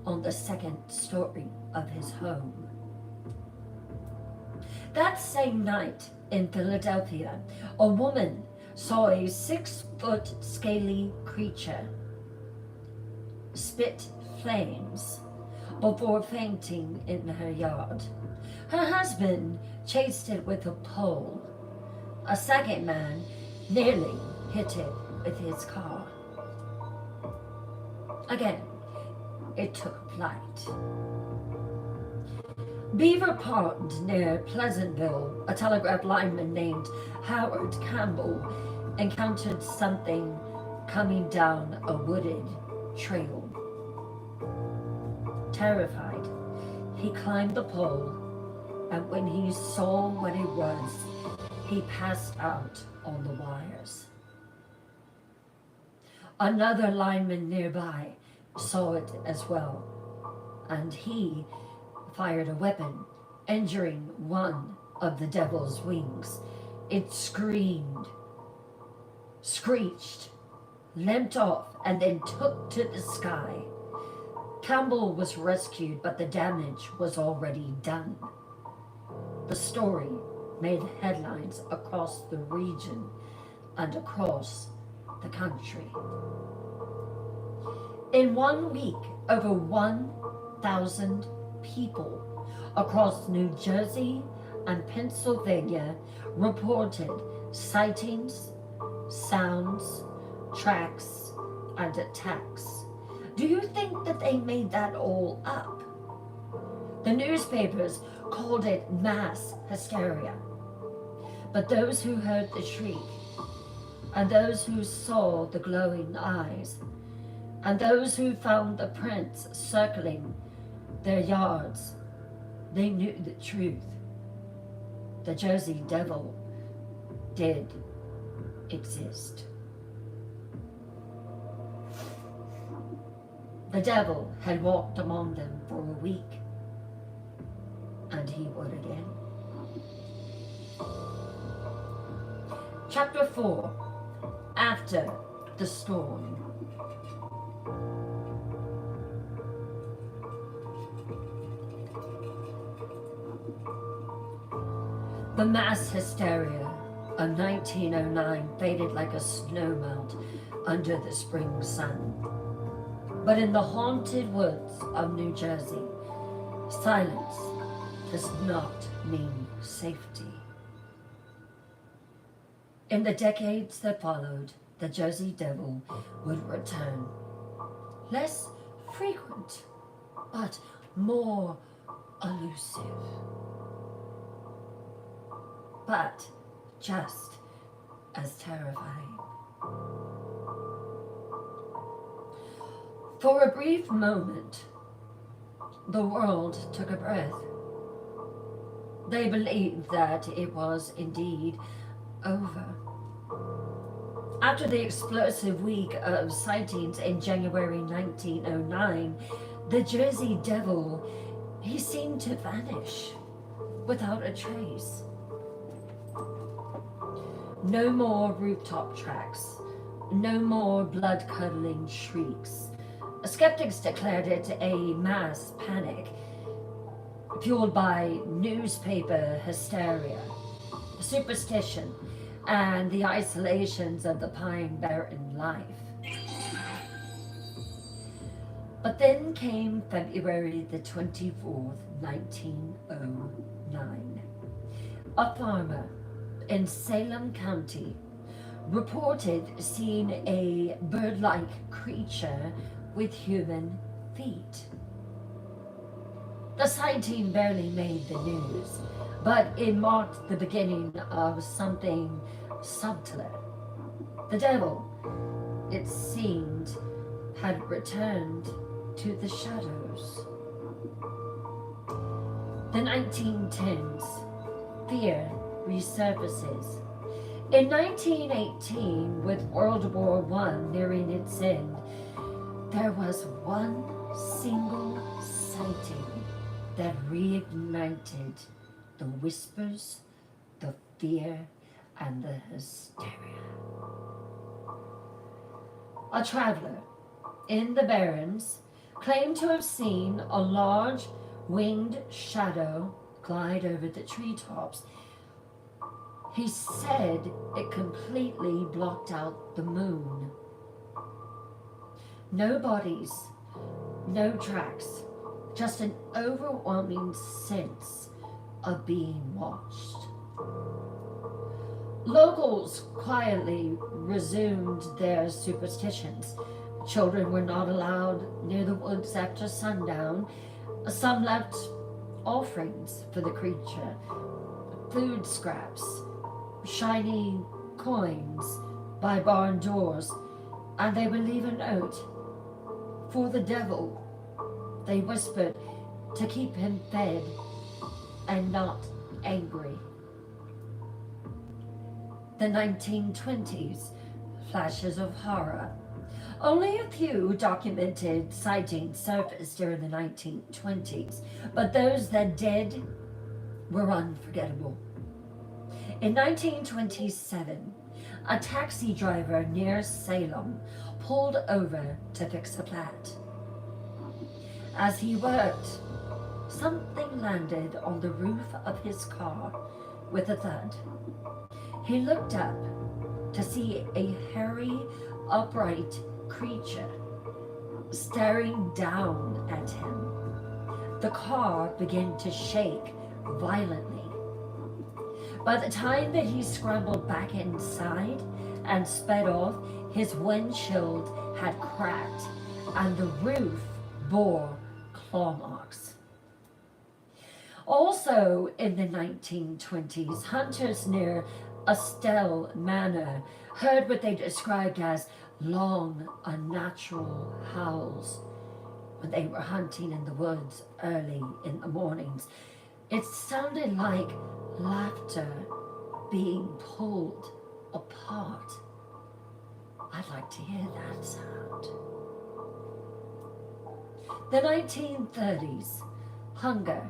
Speaker 1: on the second story of his home. That same night in Philadelphia, a woman saw a 6-foot scaly creature spit flames before fainting in her yard. Her husband chased it with a pole. A second man nearly hit it with his car. Again, it took flight. Beaver Pond near Pleasantville, a telegraph lineman named Howard Campbell encountered something coming down a wooded trail. Terrified, he climbed the pole, and when he saw what it was, he passed out on the wires. Another lineman nearby saw it as well, and he fired a weapon, injuring one of the devil's wings. It screamed, screeched, limped off, and then took to the sky. Campbell was rescued, but the damage was already done. The story made headlines across the region and across the country. In 1 week, over 1,000 people across New Jersey and Pennsylvania reported sightings, sounds, tracks, and attacks. Do you think that they made that all up? The newspapers called it mass hysteria. But those who heard the shriek, and those who saw the glowing eyes, and those who found the prints circling their yards, they knew the truth. The Jersey Devil did exist. The devil had walked among them for a week, and he would again. Chapter 4, After the Storm. The mass hysteria of 1909 faded like a snowmelt under the spring sun. But in the haunted woods of New Jersey, silence does not mean safety. In the decades that followed, the Jersey Devil would return. Less frequent, but more elusive. but just as terrifying. For a brief moment, the world took a breath. They believed that it was indeed over. After the explosive week of sightings in January 1909, the Jersey Devil, he seemed to vanish without a trace. No more rooftop tracks, no more blood-curdling shrieks. Skeptics declared it a mass panic, fueled by newspaper hysteria, superstition, and the isolations of the Pine Barren life. But then came February the 24th, 1909. A farmer in Salem County reported seeing a bird-like creature with human feet. The sighting barely made the news, but it marked the beginning of something subtler. The devil, it seemed, had returned to the shadows. The 1910s, fear resurfaces. In 1918, with World War I nearing its end, there was one single sighting that reignited the whispers, the fear, and the hysteria. A traveler in the Barrens claimed to have seen a large winged shadow glide over the treetops. He said it completely blocked out the moon. No bodies, no tracks, just an overwhelming sense of being watched. Locals quietly resumed their superstitions. Children were not allowed near the woods after sundown. Some left offerings for the creature, food scraps, shiny coins by barn doors, and they would leave a note for the devil. They whispered to keep him fed and not angry. The 1920s, flashes of horror. Only a few documented sightings surfaced during the 1920s, but those that did were unforgettable. In 1927, a taxi driver near Salem pulled over to fix a flat. As he worked, something landed on the roof of his car with a thud. He looked up to see a hairy, upright creature staring down at him. The car began to shake violently. By the time that he scrambled back inside and sped off, his windshield had cracked and the roof bore claw marks. Also in the 1920s, hunters near Estelle Manor heard what they described as long, unnatural howls when they were hunting in the woods early in the mornings. It sounded like laughter being pulled apart. I'd like to hear that sound. The 1930s, hunger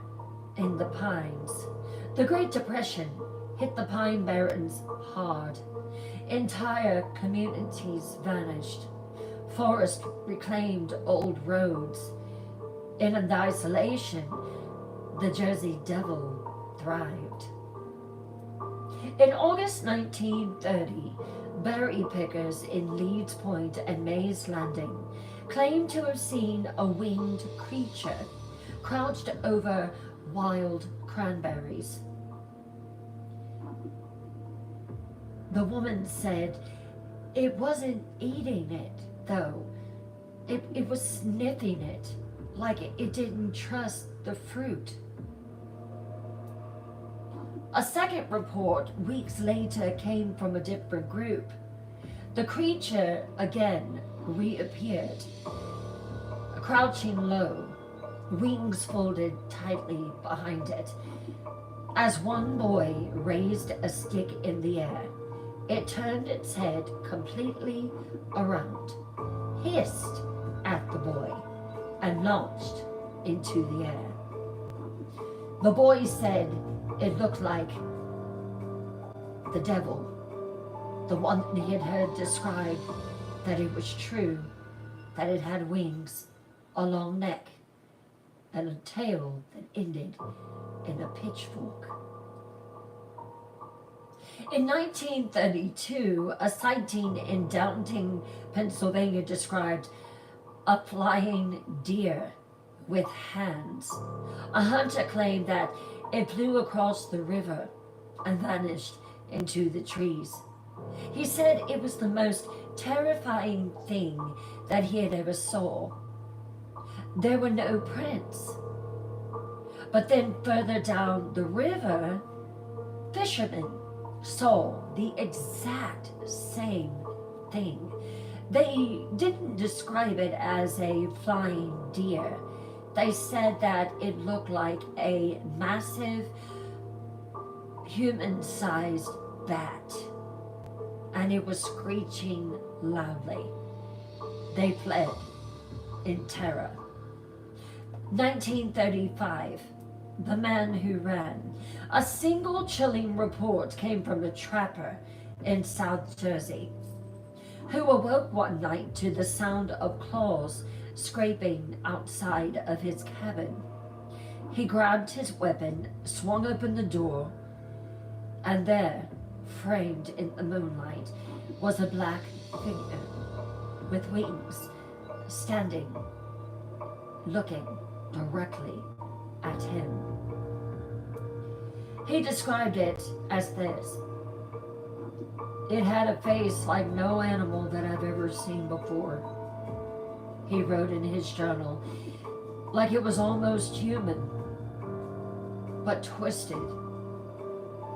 Speaker 1: in the pines. The Great Depression hit the Pine Barrens hard. Entire communities vanished. Forest reclaimed old roads. In an isolation, the Jersey Devil thrived. In August 1930, berry pickers in Leeds Point and Mays Landing claimed to have seen a winged creature crouched over wild cranberries. The woman said it wasn't eating it, though. It was sniffing it, like it didn't trust the fruit. A second report weeks later came from a different group. The creature again reappeared, crouching low, wings folded tightly behind it. As one boy raised a stick in the air, it turned its head completely around, hissed at the boy, and launched into the air. The boy said it looked like the devil, the one that he had heard described, that it was true, that it had wings, a long neck, and a tail that ended in a pitchfork. In 1932, a sighting in Downton, Pennsylvania described a flying deer with hands. A hunter claimed that it flew across the river and vanished into the trees. He said it was the most terrifying thing that he had ever saw. There were no prints. But then further down the river, fishermen saw the exact same thing. They didn't describe it as a flying deer. They said that it looked like a massive human-sized bat, and it was screeching loudly. They fled in terror. 1935, the man who ran. A single chilling report came from a trapper in South Jersey who awoke one night to the sound of claws scraping outside of his cabin. He grabbed his weapon, swung open the door, and there, framed in the moonlight, was a black figure with wings, standing, looking directly at him. He described it as this. It had a face like no animal that I've ever seen before. He wrote in his journal, like it was almost human, but twisted,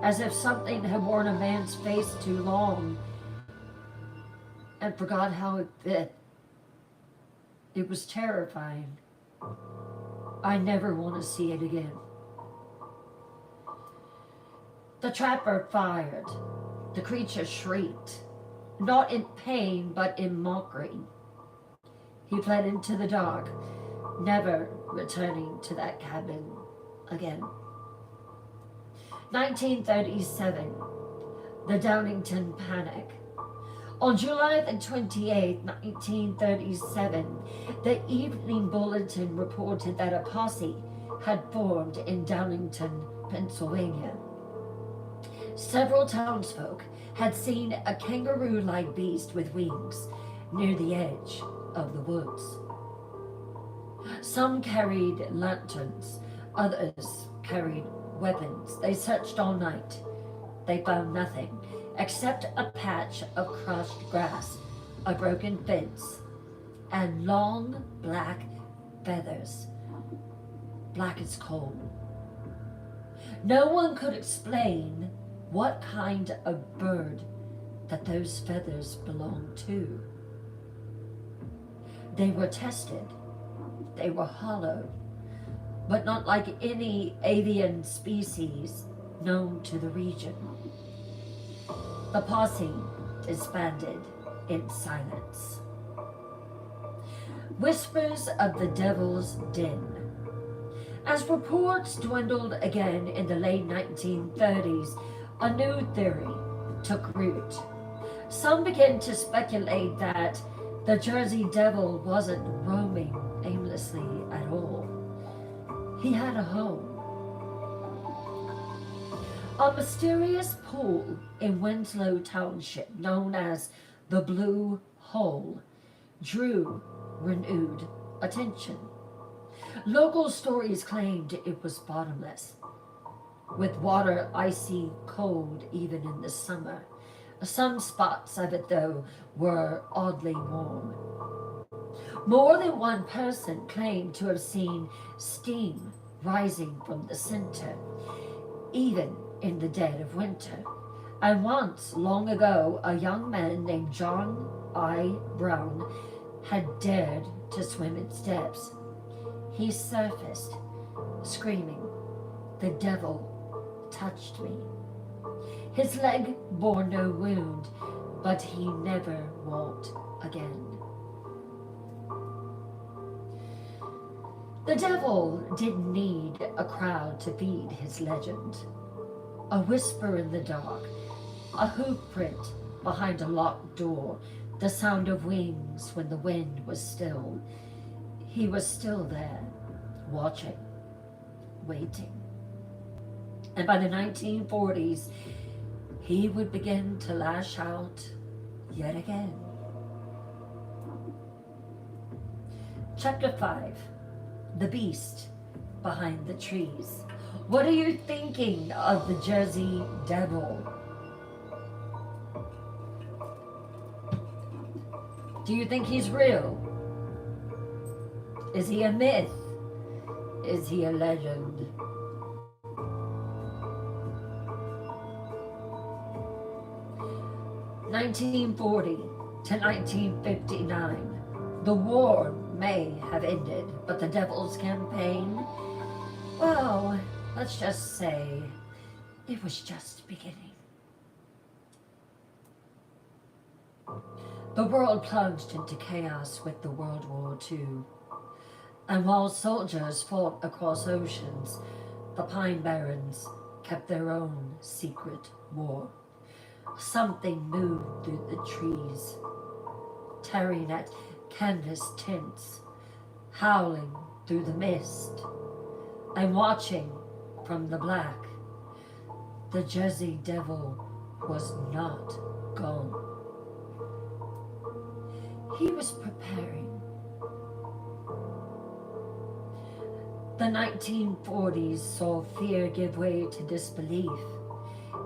Speaker 1: as if something had worn a man's face too long and forgot how it fit. It was terrifying. I never want to see it again. The trapper fired. The creature shrieked, not in pain, but in mockery. He fled into the dark, never returning to that cabin again. 1937, the Downingtown Panic. On July the 28th, 1937, the Evening Bulletin reported that a posse had formed in Downingtown, Pennsylvania. Several townsfolk had seen a kangaroo-like beast with wings near the edge of the woods. Some carried lanterns, others carried weapons. They searched all night. They found nothing except a patch of crushed grass, a broken fence, and long black feathers, black as coal. No one could explain what kind of bird that those feathers belonged to. They were tested. They were hollow, but not like any avian species known to the region. The posse disbanded in silence. Whispers of the Devil's Den. As reports dwindled again in the late 1930s, a new theory took root. Some began to speculate that the Jersey Devil wasn't roaming aimlessly at all. He had a home. A mysterious pool in Winslow Township, known as the Blue Hole, drew renewed attention. Local stories claimed it was bottomless, with water icy cold even in the summer. Some spots of it, though, were oddly warm. More than one person claimed to have seen steam rising from the center, even in the dead of winter. And once, long ago, a young man named John I. Brown had dared to swim its depths. He surfaced, screaming, "The devil touched me." His leg bore no wound, but he never walked again. The devil didn't need a crowd to feed his legend. A whisper in the dark, a hoof print behind a locked door, the sound of wings when the wind was still. He was still there, watching, waiting. And by the 1940s, he would begin to lash out yet again. Chapter 5, The Beast Behind the Trees. What are you thinking of the Jersey Devil? Do you think he's real? Is he a myth? Is he a legend? (1940 to 1959). The war may have ended, but the Devil's campaign, well, let's just say it was just beginning. The world plunged into chaos with the World War II. And while soldiers fought across oceans, the Pine Barrens kept their own secret war. Something moved through the trees, tearing at canvas tents, howling through the mist, and watching from the black. The Jersey Devil was not gone. He was preparing. The 1940s saw fear give way to disbelief.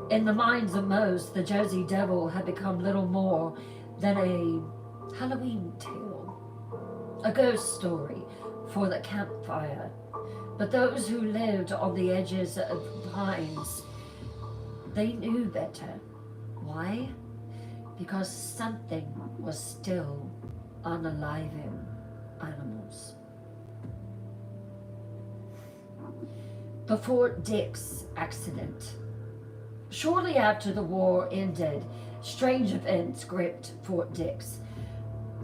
Speaker 1: In the minds of most, the Jersey Devil had become little more than a Halloween tale, a ghost story for the campfire. But those who lived on the edges of the pines, they knew better. Why? Because something was still unaliving animals. The Fort Dix accident. Shortly after the war ended, strange events gripped Fort Dix,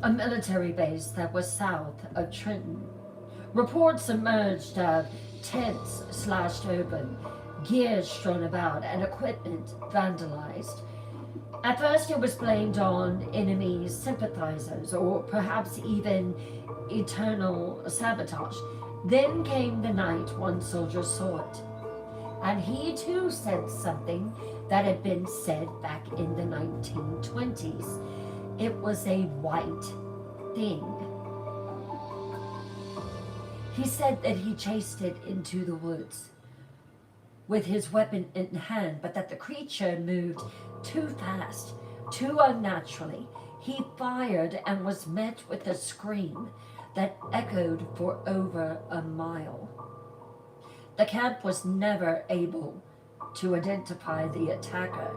Speaker 1: a military base that was south of Trenton. Reports emerged of tents slashed open, gear strewn about, and equipment vandalized. At first it was blamed on enemy sympathizers, or perhaps even eternal sabotage. Then came the night one soldier saw it, and he too said something that had been said back in the 1920s. It was a white thing. He said that he chased it into the woods with his weapon in hand, but that the creature moved too fast, too unnaturally. He fired and was met with a scream that echoed for over a mile. The camp was never able to identify the attacker,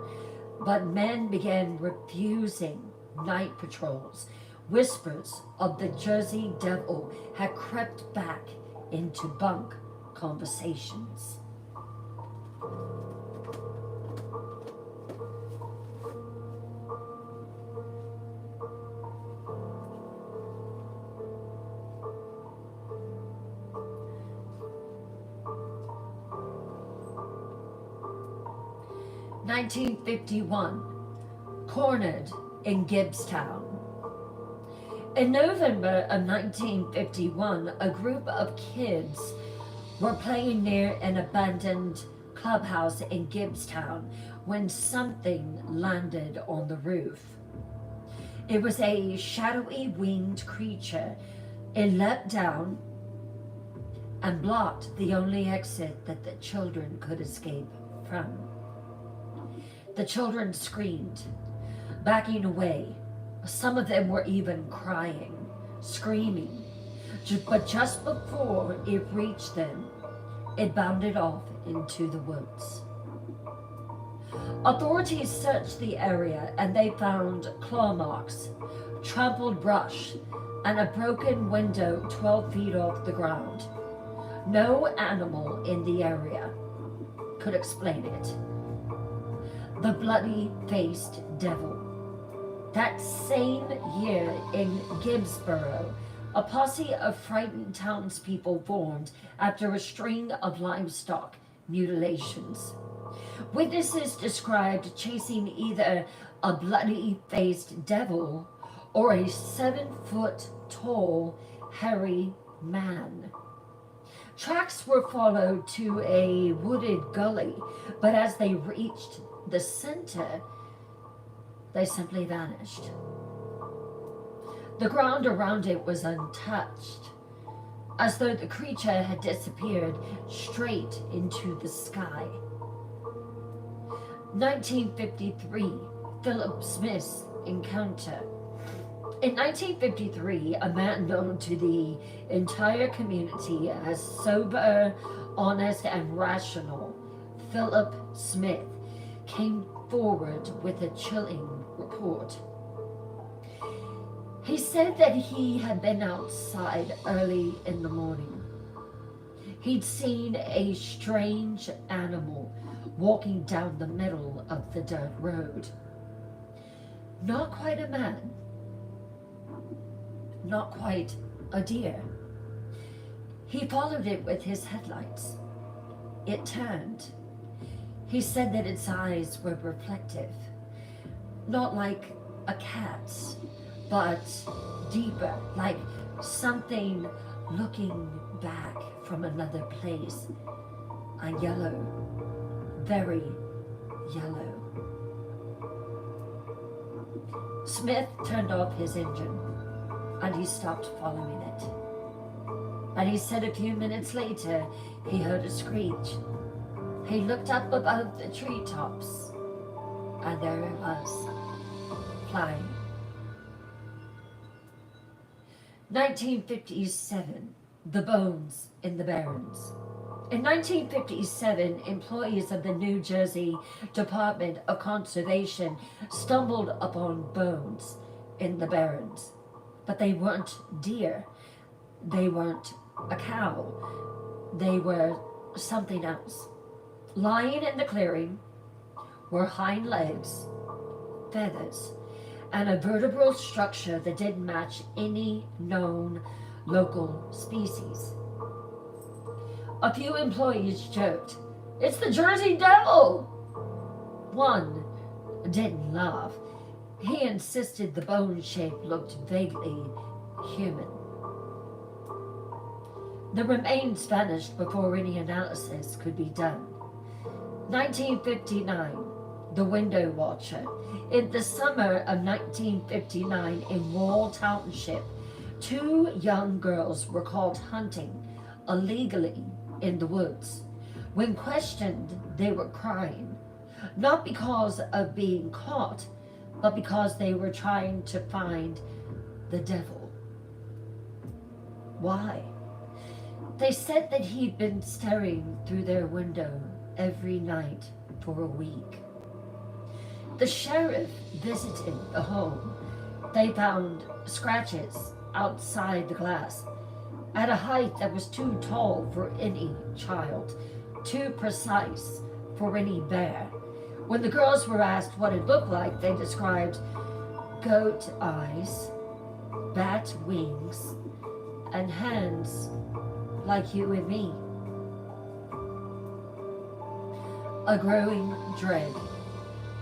Speaker 1: but men began refusing night patrols. Whispers of the Jersey Devil had crept back into bunk conversations. (1951), cornered in Gibbstown. In November of 1951, a group of kids were playing near an abandoned clubhouse in Gibbstown when something landed on the roof. It was a shadowy winged creature. It leapt down and blocked the only exit that the children could escape from. The children screamed, backing away. Some of them were even crying, screaming. But just before it reached them, it bounded off into the woods. Authorities searched the area and they found claw marks, trampled brush, and a broken window 12 feet off the ground. No animal in the area could explain it. The bloody-faced devil. That same year in Gibbsboro, a posse of frightened townspeople formed after a string of livestock mutilations. Witnesses described chasing either a bloody-faced devil or a 7-foot-tall, hairy man. Tracks were followed to a wooded gully, but as they reached the center, they simply vanished. The ground around it was untouched, as though the creature had disappeared straight into the sky. 1953, Philip Smith's encounter. In 1953, a man known to the entire community as sober, honest, and rational, Philip Smith, came forward with a chilling report. He said that he had been outside early in the morning. He'd seen a strange animal walking down the middle of the dirt road. Not quite a man, not quite a deer. He followed it with his headlights. It turned. He said that its eyes were reflective, not like a cat's, but deeper, like something looking back from another place. A yellow, very yellow. Smith turned off his engine and he stopped following it. And he said a few minutes later he heard a screech. He looked up above the treetops and there it was, flying. 1957, the bones in the barrens. In 1957, employees of the New Jersey Department of Conservation stumbled upon bones in the barrens. But they weren't deer. They weren't a cow. They were something else. Lying in the clearing were hind legs, feathers, and a vertebral structure that didn't match any known local species. A few employees joked, "It's the Jersey Devil!" One didn't laugh. He insisted the bone shape looked vaguely human. The remains vanished before any analysis could be done. 1959, the window watcher. In the summer of 1959 in Wall Township, 2 young girls were caught hunting illegally in the woods. When questioned, they were crying, not because of being caught, but because they were trying to find the devil. Why? They said that he'd been staring through their window every night for a week. The sheriff visited the home. They found scratches outside the glass at a height that was too tall for any child, too precise for any bear. When the girls were asked what it looked like, they described goat eyes, bat wings, and hands like you and me. A growing dread.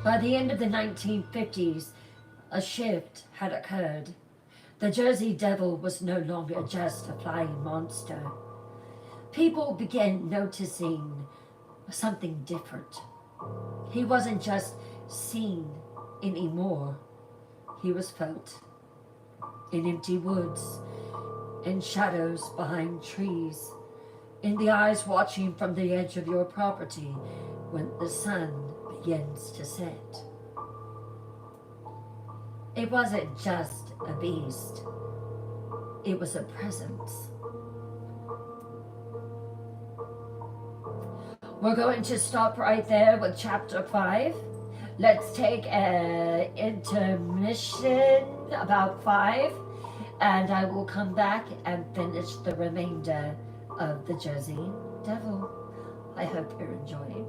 Speaker 1: By the end of the 1950s, a shift had occurred. The Jersey Devil was no longer just a flying monster. People began noticing something different. He wasn't just seen anymore. He was felt in empty woods, in shadows behind trees, in the eyes watching from the edge of your property when the sun begins to set. It wasn't just a beast. It was a presence. We're going to stop right there with chapter 5. Let's take an intermission about 5, and I will come back and finish the remainder of the Jersey Devil. I hope you're enjoying.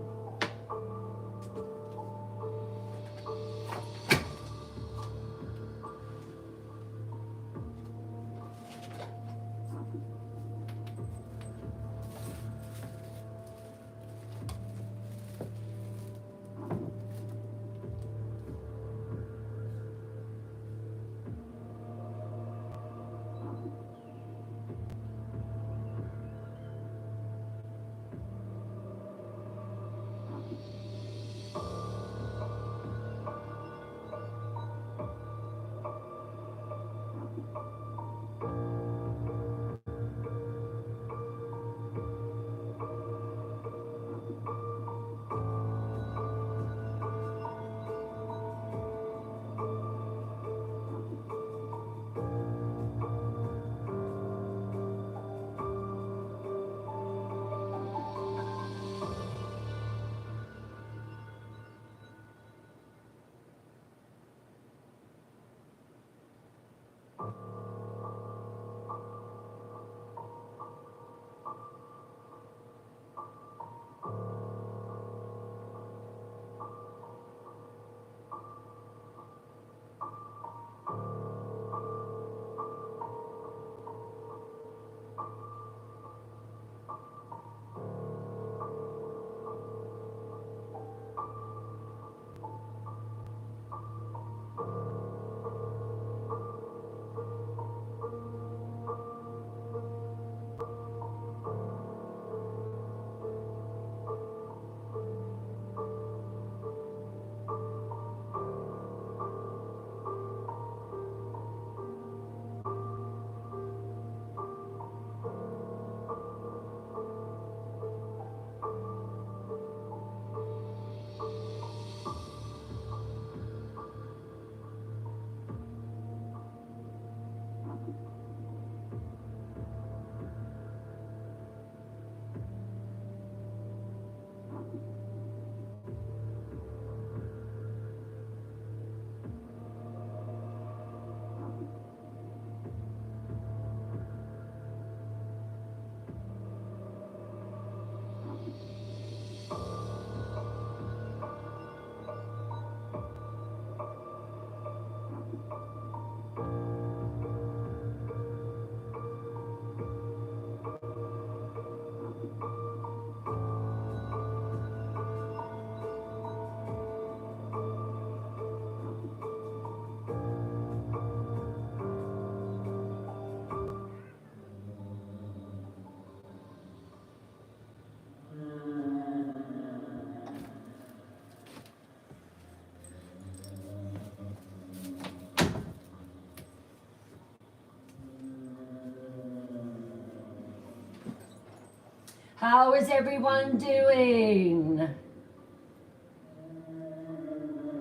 Speaker 1: How is everyone doing?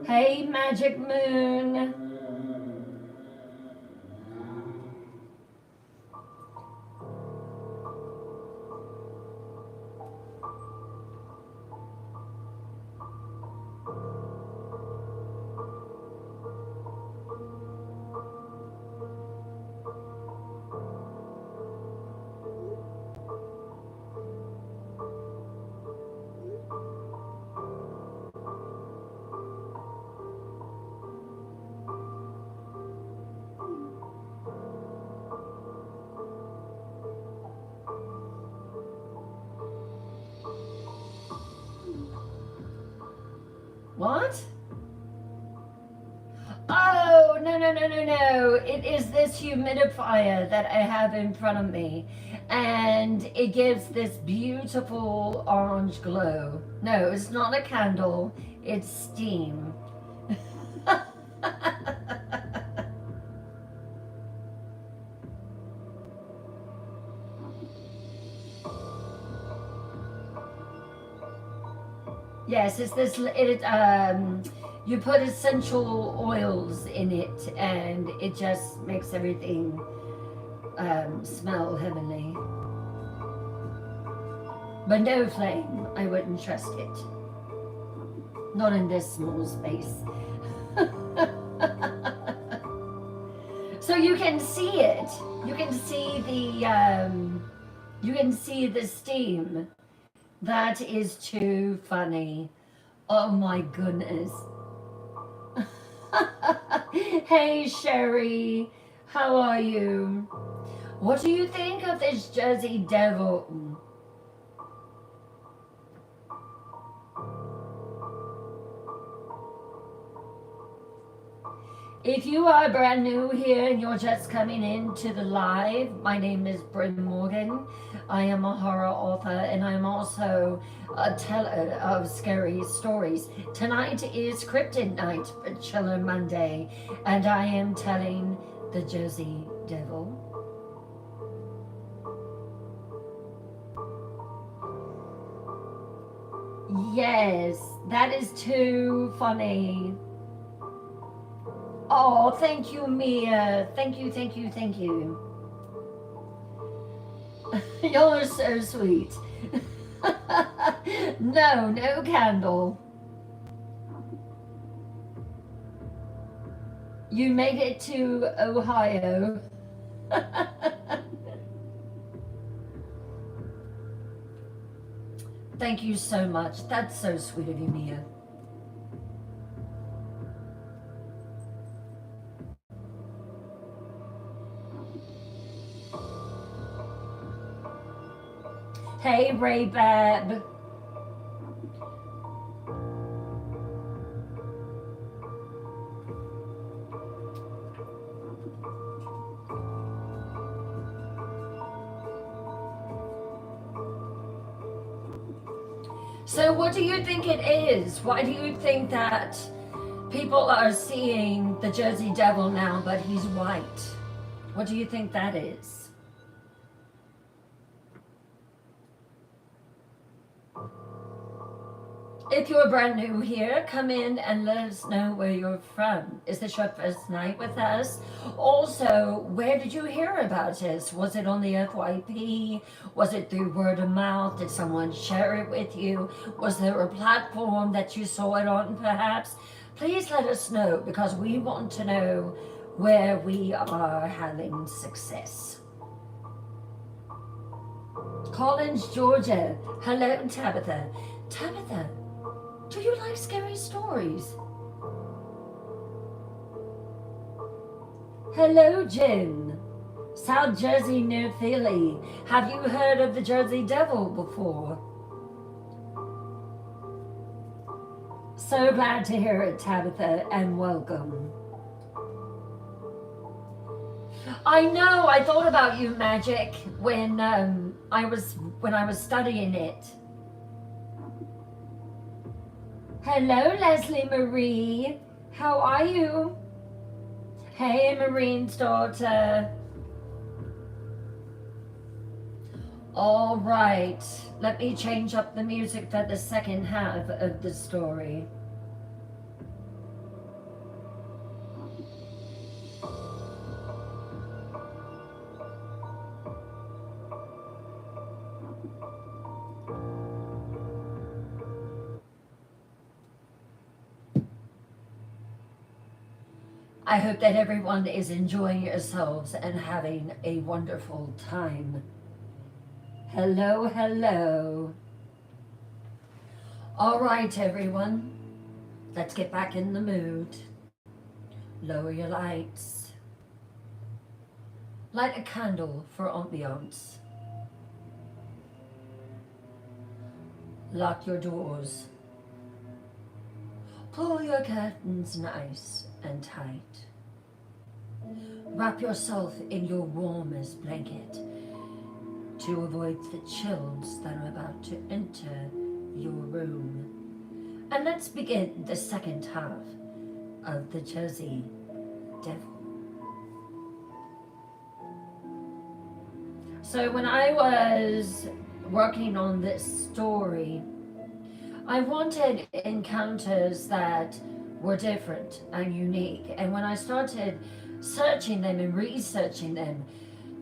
Speaker 1: Hey, Magic Moon. What? Oh, no, no, no, no, no. It is this humidifier that I have in front of me. And it gives this beautiful orange glow. No, it's not a candle. It's steam. Yes, it's this, you put essential oils in it and it just makes everything smell heavenly. But no flame, I wouldn't trust it. Not in this small space. So you can see it. You can see the steam. That is too funny. Oh my goodness. Hey Sherry, how are you? What do you think of this Jersey Devil? If you are brand new here and you're just coming into the live, my name is Bryn Morgan. I am a horror author and I'm also a teller of scary stories. Tonight is Cryptid Night for Chiller Monday, and I am telling the Jersey Devil. Yes, that is too funny. Oh, thank you, Mia. Thank you, thank you, thank you. You're so sweet. No candle. You made it to Ohio. Thank you so much. That's so sweet of you, Mia. Hey, Ray Bab. So what do you think it is? Why do you think that people are seeing the Jersey Devil now, but he's white? What do you think that is? If you're brand new here, come in and let us know where you're from. Is this your first night with us? Also, where did you hear about us? Was it on the FYP? Was it through word of mouth? Did someone share it with you? Was there a platform that you saw it on perhaps? Please let us know, because we want to know where we are having success. Collins, Georgia. Hello, Tabitha. Tabitha, do you like scary stories? Hello, Jim. South Jersey near Philly. Have you heard of the Jersey Devil before? So glad to hear it, Tabitha, and welcome. I know, I thought about you, Magic, when I was studying it. Hello, Leslie Marie. How are you? Hey, Marine's daughter. All right, let me change up the music for the second half of the story. I hope that everyone is enjoying yourselves and having a wonderful time. Hello, hello. All right, everyone. Let's get back in the mood. Lower your lights. Light a candle for ambiance. Lock your doors. Pull your curtains nice and tight. Wrap yourself in your warmest blanket to avoid the chills that are about to enter your room. And let's begin the second half of the Jersey Devil. So when I was working on this story, I wanted encounters that were different and unique. And when I started searching them and researching them,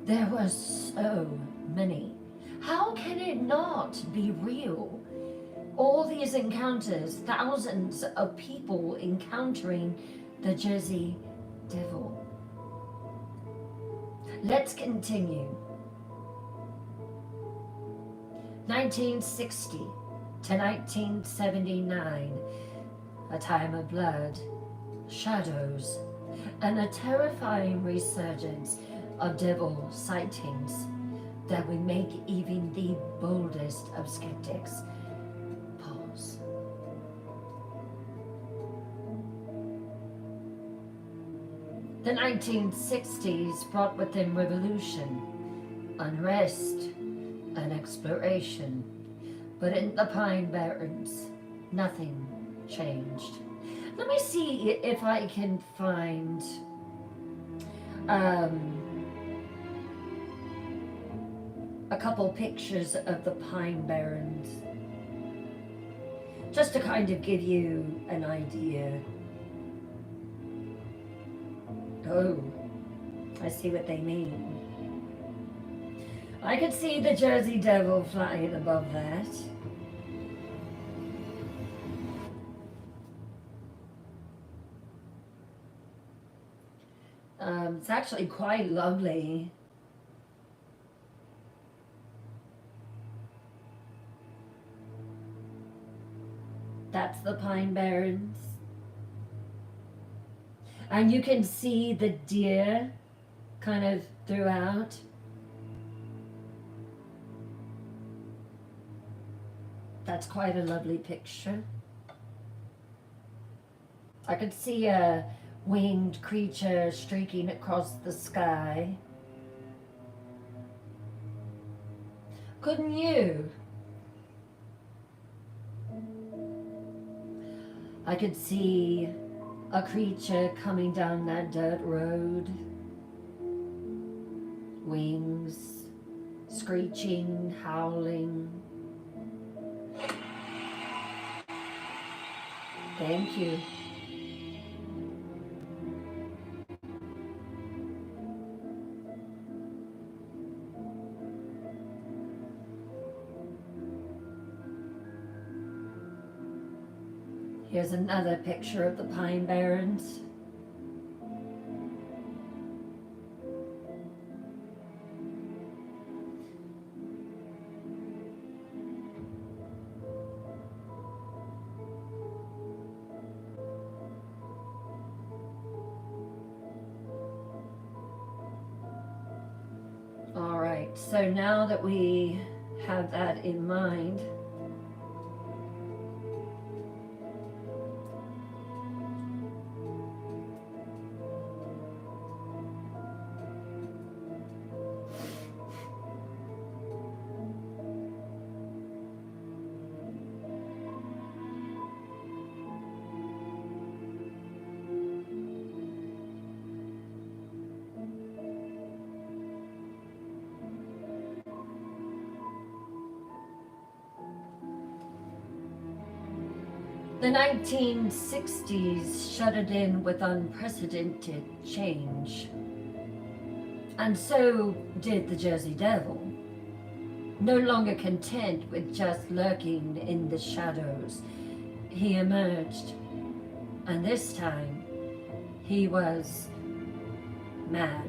Speaker 1: there were so many. How can it not be real? All these encounters, thousands of people encountering the Jersey Devil. Let's continue. 1960 to 1979, a time of blood, shadows, and a terrifying resurgence of devil sightings that would make even the boldest of skeptics pause. The 1960s brought with them revolution, unrest, and exploration. But in the Pine Barrens, nothing changed. Let me see if I can find a couple pictures of the Pine Barrens, just to kind of give you an idea. Oh, I see what they mean. I could see the Jersey Devil flying above that. It's actually quite lovely. That's the Pine Barrens. And you can see the deer kind of throughout. That's quite a lovely picture. I could see a winged creature streaking across the sky. Couldn't you? I could see a creature coming down that dirt road. Wings, screeching, howling. Thank you. Here's another picture of the Pine Barrens. All right, so now that we have that in mind, the 1960s shuddered in with unprecedented change. And so did the Jersey Devil. No longer content with just lurking in the shadows, he emerged. And this time, he was mad.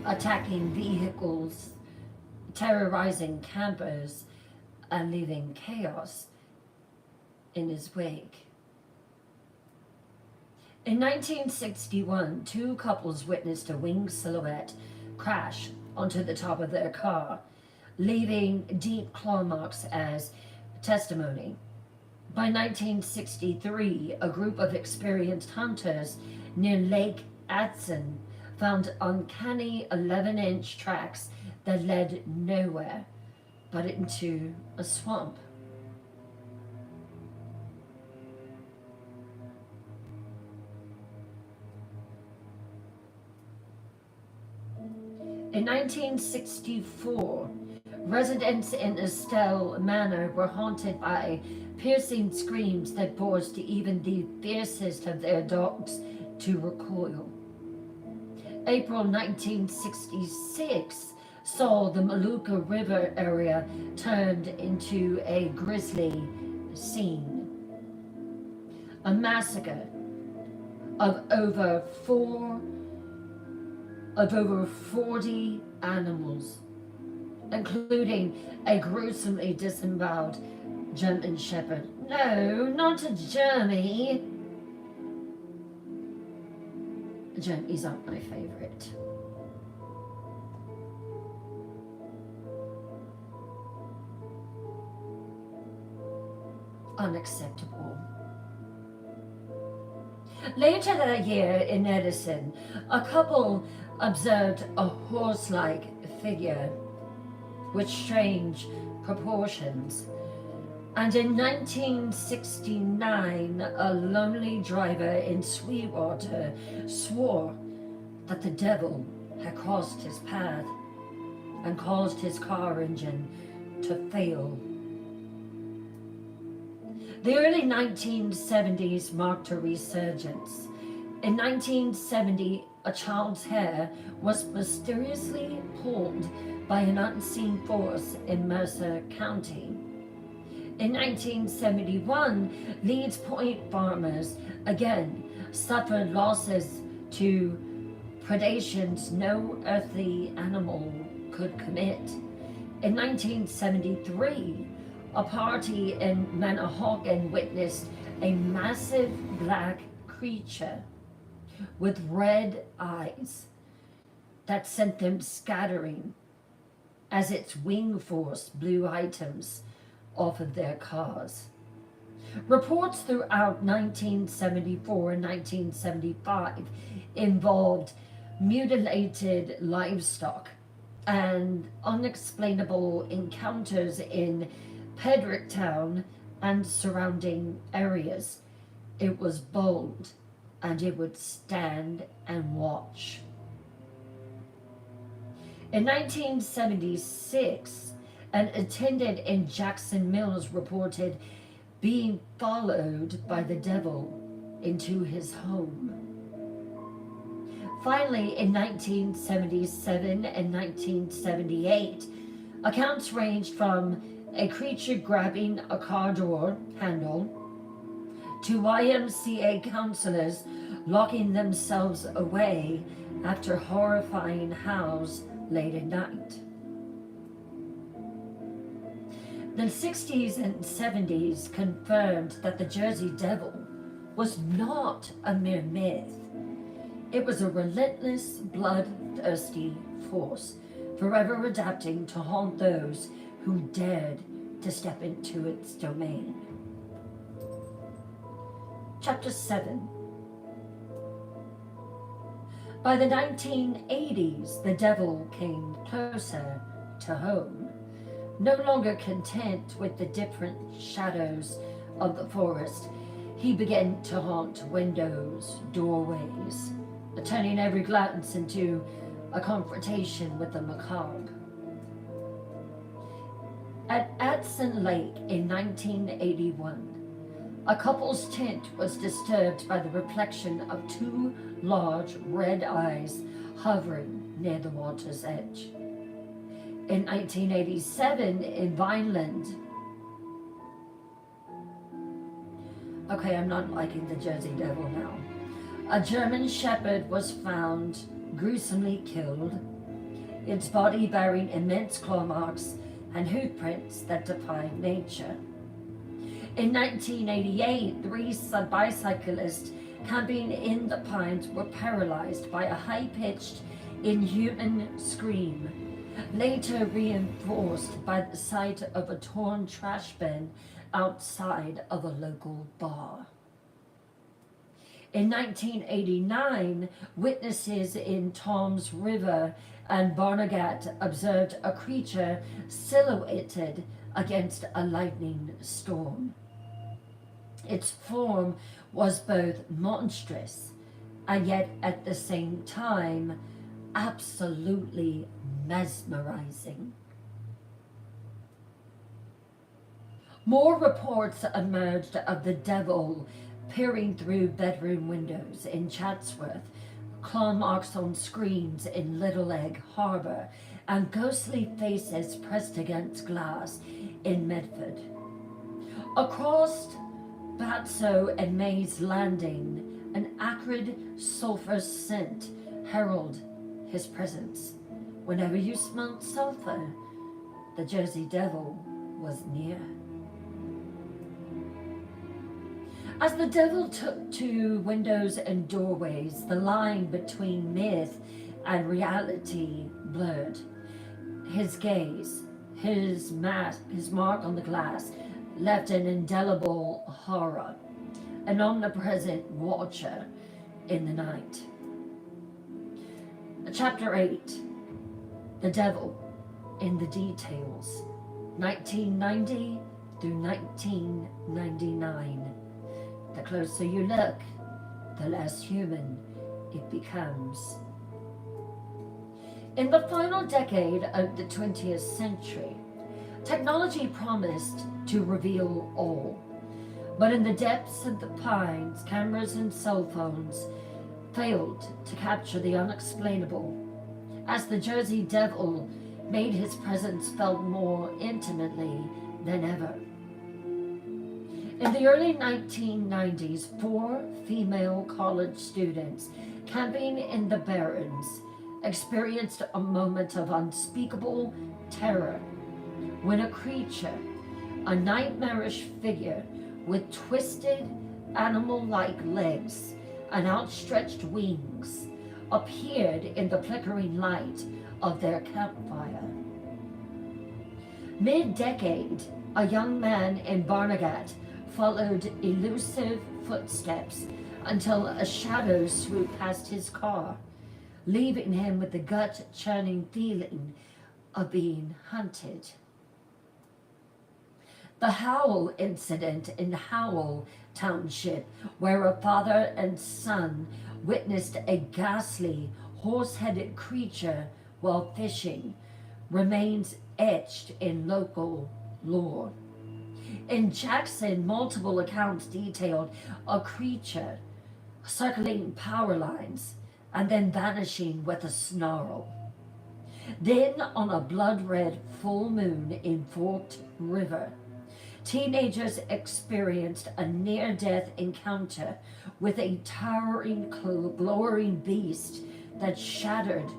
Speaker 1: Attacking vehicles, terrorizing campers, and leaving chaos in his wake. In 1961, two couples witnessed a winged silhouette crash onto the top of their car, leaving deep claw marks as testimony. By 1963, a group of experienced hunters near Lake Adson found uncanny 11-inch tracks that led nowhere but into a swamp. In 1964, residents in Estelle Manor were haunted by piercing screams that forced even the fiercest of their dogs to recoil. April 1966 saw the Maluka River area turned into a grisly scene. A massacre of over 40 animals, including a gruesomely disemboweled German Shepherd. No, not a Jeremy. Jeremys aren't my favorite. Unacceptable. Later that year in Edison, a couple observed a horse-like figure with strange proportions. And in 1969, a lonely driver in Sweetwater swore that the devil had crossed his path and caused his car engine to fail. The early 1970s marked a resurgence. In 1970, a child's hair was mysteriously pulled by an unseen force in Mercer County. In 1971, Leeds Point farmers again suffered losses to predations no earthly animal could commit. In 1973, a party in Manahawkin witnessed a massive black creature with red eyes that sent them scattering as its wing force blew items off of their cars. Reports throughout 1974 and 1975 involved mutilated livestock and unexplainable encounters in Pedricktown and surrounding areas. It was bold, and it would stand and watch. In 1976, an attendant in Jackson Mills reported being followed by the devil into his home. Finally, in 1977 and 1978, accounts ranged from a creature grabbing a car door handle to YMCA counselors locking themselves away after horrifying howls late at night. The 60s and 70s confirmed that the Jersey Devil was not a mere myth. It was a relentless, bloodthirsty force, forever adapting to haunt those who dared to step into its domain. Chapter 7. By the 1980s, the devil came closer to home. No longer content with the different shadows of the forest, he began to haunt windows, doorways, turning every glance into a confrontation with the macabre. At Adson Lake in 1981, a couple's tent was disturbed by the reflection of two large red eyes hovering near the water's edge. In 1987 in Vineland, okay, I'm not liking the Jersey Devil now. A German Shepherd was found gruesomely killed, its body bearing immense claw marks and hoof prints that defied nature. In 1988, three bicyclists camping in the pines were paralyzed by a high-pitched, inhuman scream, later reinforced by the sight of a torn trash bin outside of a local bar. In 1989, witnesses in Toms River and Barnegat observed a creature silhouetted against a lightning storm. Its form was both monstrous and yet at the same time absolutely mesmerizing. More reports emerged of the devil peering through bedroom windows in Chatsworth, claw marks on screens in Little Egg Harbor, and ghostly faces pressed against glass in Medford. Across Batso and May's Landing, an acrid sulfur scent heralded his presence. Whenever you smelled sulfur, the Jersey Devil was near. As the devil took to windows and doorways, the line between myth and reality blurred. His gaze, his mark on the glass, left an indelible horror, an omnipresent watcher in the night. Chapter 8, The Devil in the Details, 1990 through 1999. The closer you look, the less human it becomes. In the final decade of the 20th century, technology promised to reveal all. But in the depths of the pines, cameras and cell phones failed to capture the unexplainable, as the Jersey Devil made his presence felt more intimately than ever. In the early 1990s, 4 female college students camping in the Barrens experienced a moment of unspeakable terror when a creature, a nightmarish figure with twisted animal-like legs and outstretched wings, appeared in the flickering light of their campfire. Mid-decade, a young man in Barnegat followed elusive footsteps until a shadow swooped past his car, leaving him with the gut-churning feeling of being hunted. The Howell incident in Howell Township, where a father and son witnessed a ghastly, horse-headed creature while fishing, remains etched in local lore. In Jackson, multiple accounts detailed a creature circling power lines and then vanishing with a snarl. Then, on a blood-red full moon in Forked River, teenagers experienced a near-death encounter with a towering, glowering beast that shattered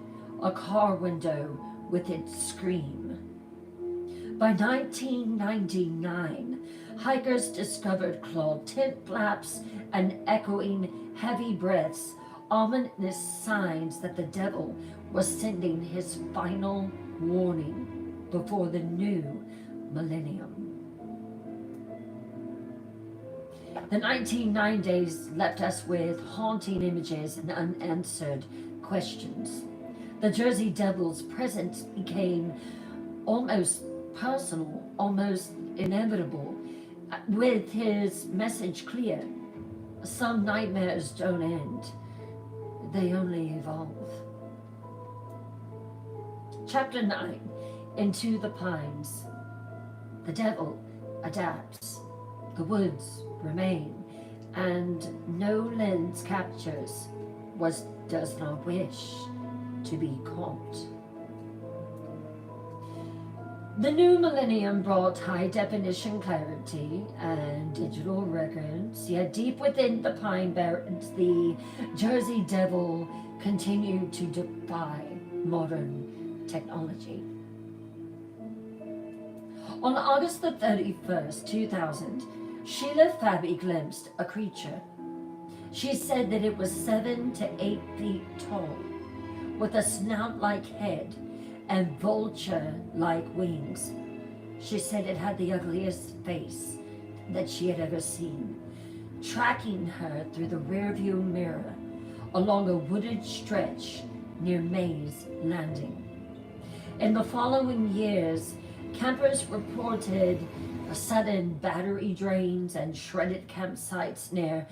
Speaker 1: a car window with its scream. By 1999, hikers discovered clawed tent flaps and echoing heavy breaths, ominous signs that the devil was sending his final warning before the new millennium. The 1990s left us with haunting images and unanswered questions. The Jersey Devil's presence became almost personal, almost inevitable, with his message clear. Some nightmares don't end, they only evolve. Chapter 9, Into the Pines. The devil adapts. The woods remain, and no lens captures what does not wish to be caught. The new millennium brought high-definition clarity and digital records, yet deep within the Pine Barrens, the Jersey Devil continued to defy modern technology. On August the 31st, 2000, Sheila Fabi glimpsed a creature. She said that it was 7 to 8 feet tall, with a snout-like head and vulture-like wings. She said it had the ugliest face that she had ever seen, tracking her through the rearview mirror along a wooded stretch near May's Landing. In the following years, campers reported sudden battery drains and shredded campsites near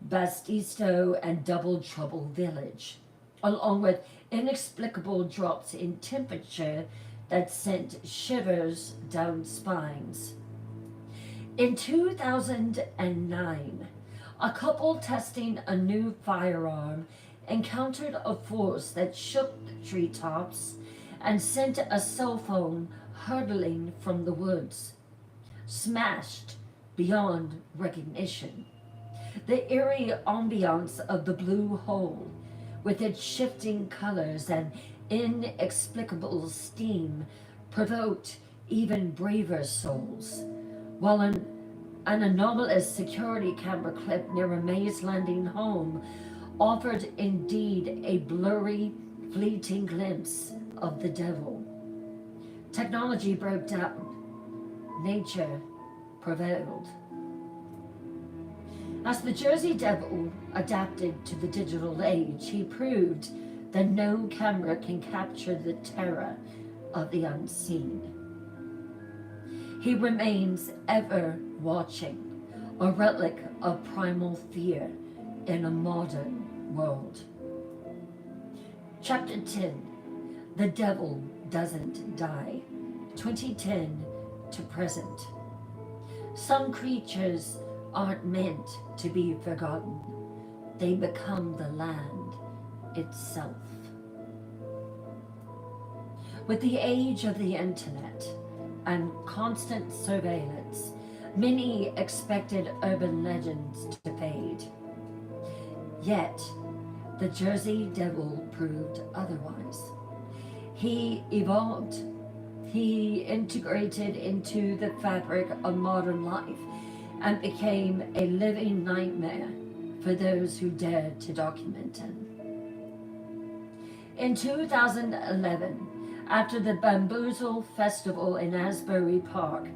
Speaker 1: Bastisto and Double Trouble Village, along with inexplicable drops in temperature that sent shivers down spines. In 2009, a couple testing a new firearm encountered a force that shook the treetops and sent a cell phone hurtling from the woods, smashed beyond recognition. The eerie ambiance of the blue hole, with its shifting colors and inexplicable steam, provoked even braver souls, while an anomalous security camera clip near a Mays Landing home offered indeed a blurry, fleeting glimpse of the devil. Technology broke down, nature prevailed. As the Jersey Devil adapted to the digital age, he proved that no camera can capture the terror of the unseen. He remains ever watching, a relic of primal fear in a modern world. Chapter 10, The Devil Doesn't Die, 2010 to present. Some creatures aren't meant to be forgotten. They become the land itself. With the age of the internet and constant surveillance, many expected urban legends to fade. Yet, the Jersey Devil proved otherwise. He evolved. He integrated into the fabric of modern life and became a living nightmare for those who dared to document him. In 2011, after the Bamboozle Festival in Asbury Park,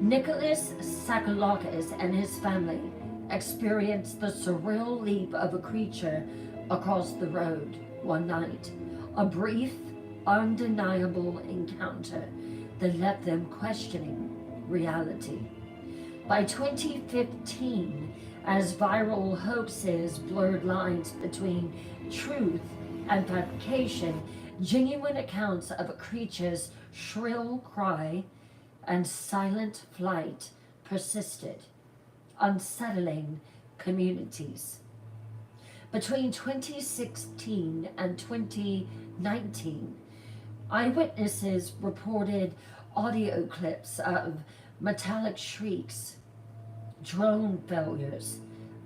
Speaker 1: Nicholas Sakalakis and his family experienced the surreal leap of a creature across the road one night, a brief, undeniable encounter that left them questioning reality. By 2015, as viral hoaxes blurred lines between truth and fabrication, genuine accounts of a creature's shrill cry and silent flight persisted, unsettling communities. Between 2016 and 2019, eyewitnesses reported audio clips of metallic shrieks, drone failures,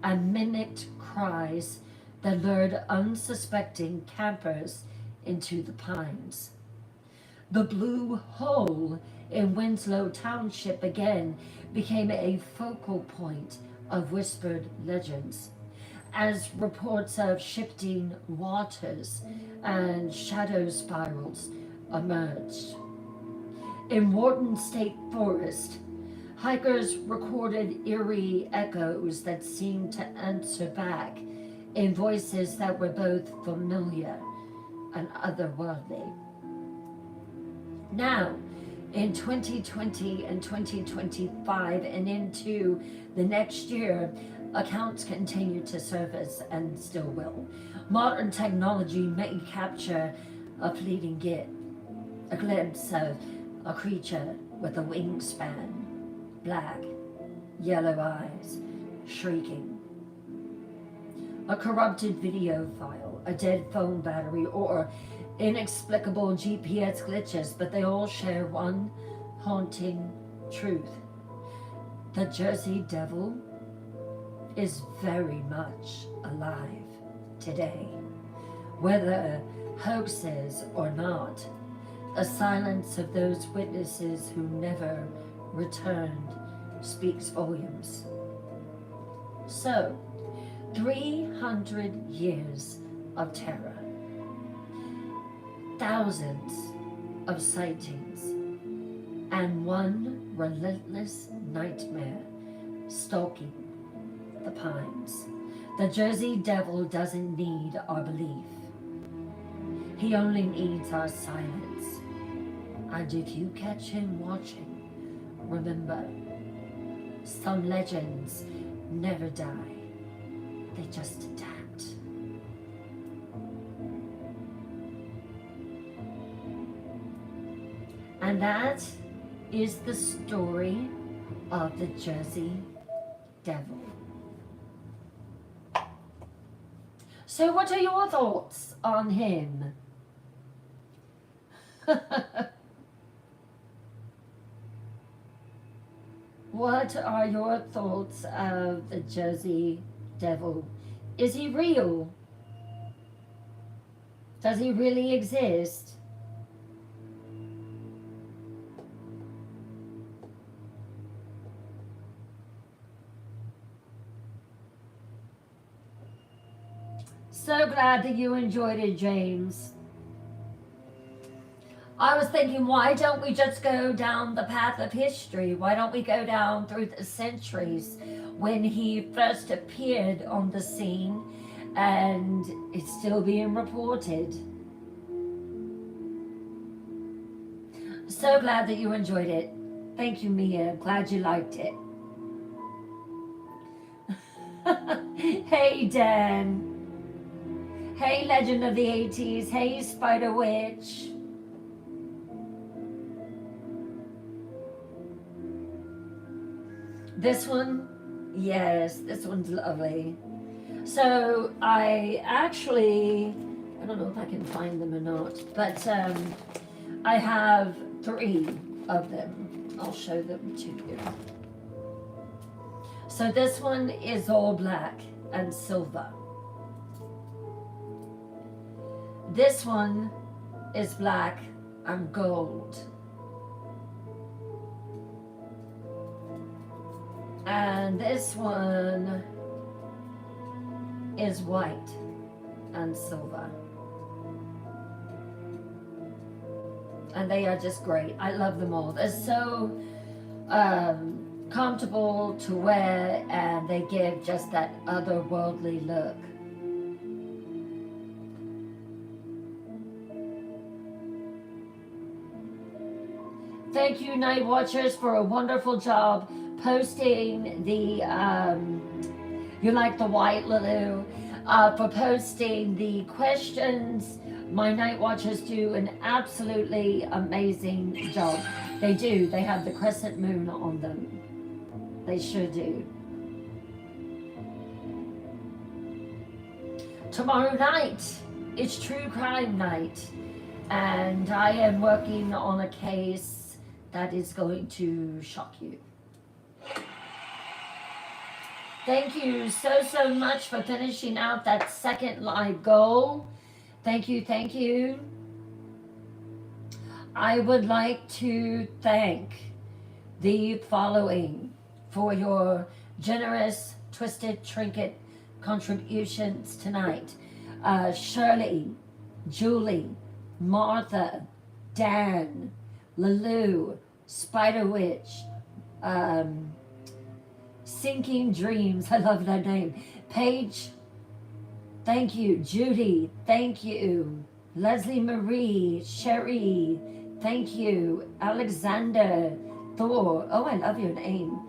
Speaker 1: and mimicked cries that lured unsuspecting campers into the pines. The Blue Hole in Winslow Township again became a focal point of whispered legends, as reports of shifting waters and shadow spirals emerged. In Wharton State Forest, hikers recorded eerie echoes that seemed to answer back in voices that were both familiar and otherworldly. Now, in 2020 and 2025 and into the next year, accounts continue to surface and still will. Modern technology may capture a fleeting a glimpse of a creature with a wingspan, black, yellow eyes, shrieking. A corrupted video file, a dead phone battery, or inexplicable GPS glitches, but they all share one haunting truth. The Jersey Devil is very much alive today. Whether hoaxes or not, the silence of those witnesses who never returned speaks volumes. So, 300 years of terror, thousands of sightings, and one relentless nightmare stalking the pines. The Jersey Devil doesn't need our belief. He only needs our silence. And if you catch him watching, remember, some legends never die. They just adapt. And that is the story of the Jersey Devil. So what are your thoughts on him? What are your thoughts of the Jersey Devil? Is he real? Does he really exist? So glad that you enjoyed it, James. I was thinking, why don't we just go down the path of history? Why don't we go down through the centuries when he first appeared on the scene and it's still being reported? So glad that you enjoyed it. Thank you, Mia. Glad you liked it. Hey, Dan. Hey, Legend of the 80s. Hey, Spider Witch. This one, yes, this one's lovely. So I actually, I don't know if I can find them or not, but I have 3 of them. I'll show them to you. So this one is all black and silver. This one is black and gold. And this one is white and silver. And they are just great. I love them all. They're so comfortable to wear, and they give just that otherworldly look. Thank you, Night Watchers, for a wonderful job posting the, you like the white, Lulu, for posting the questions. My Night Watchers do an absolutely amazing job. They do. They have the crescent moon on them. They sure do. Tomorrow night, it's true crime night. And I am working on a case that is going to shock you. Thank you so much for finishing out that second live goal. Thank you, thank you. I would like to thank the following for your generous Twisted Trinket contributions tonight. Shirley, Julie, Martha, Dan, Lulu, Spider Witch, Sinking Dreams, I love that name. Paige, thank you. Judy, thank you. Leslie Marie, Sherry, thank you. Alexander, Thor, oh, I love your name.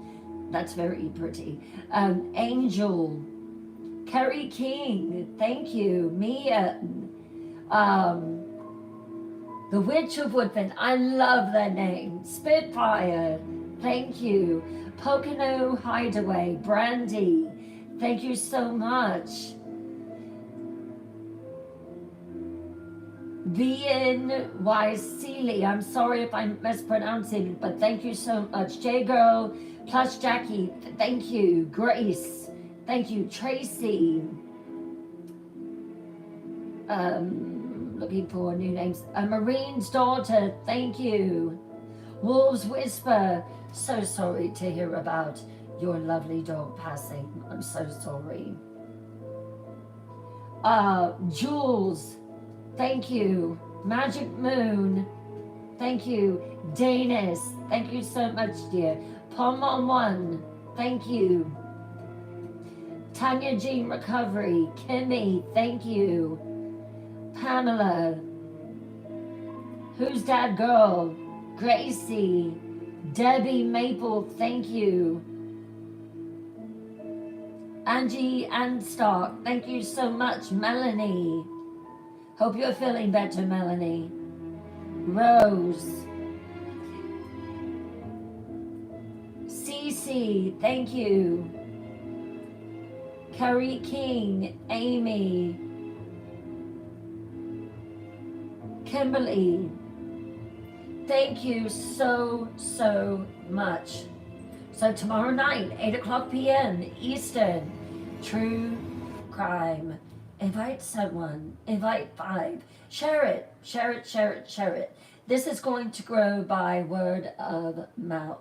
Speaker 1: That's very pretty. Angel, Kerry King, thank you. Mia, the Witch of Woodfin, I love that name. Spitfire, thank you. Pocono Hideaway, Brandy, thank you so much. VNY I'm sorry if I'm mispronouncing it, but thank you so much. J Girl plus Jackie, thank you. Grace, thank you. Tracy, looking for new names. Marine's Daughter, thank you. Wolves Whisper, so sorry to hear about your lovely dog passing. I'm so sorry. Jules, thank you. Magic Moon, thank you. Danis, thank you so much, dear. Palm on One, thank you. Tanya Jean Recovery, Kimmy, thank you. Pamela, Who's That Girl, Gracie, Debbie Maple, thank you. Angie Anstock, thank you so much. Melanie, hope you're feeling better, Melanie. Rose, Cece, thank you. Carrie King, Amy, Kimberly, Thank you so, so much. So tomorrow night, 8 o'clock p.m. Eastern, True Crime. Invite someone, invite 5. Share it, share it, share it, share it. This is going to grow by word of mouth.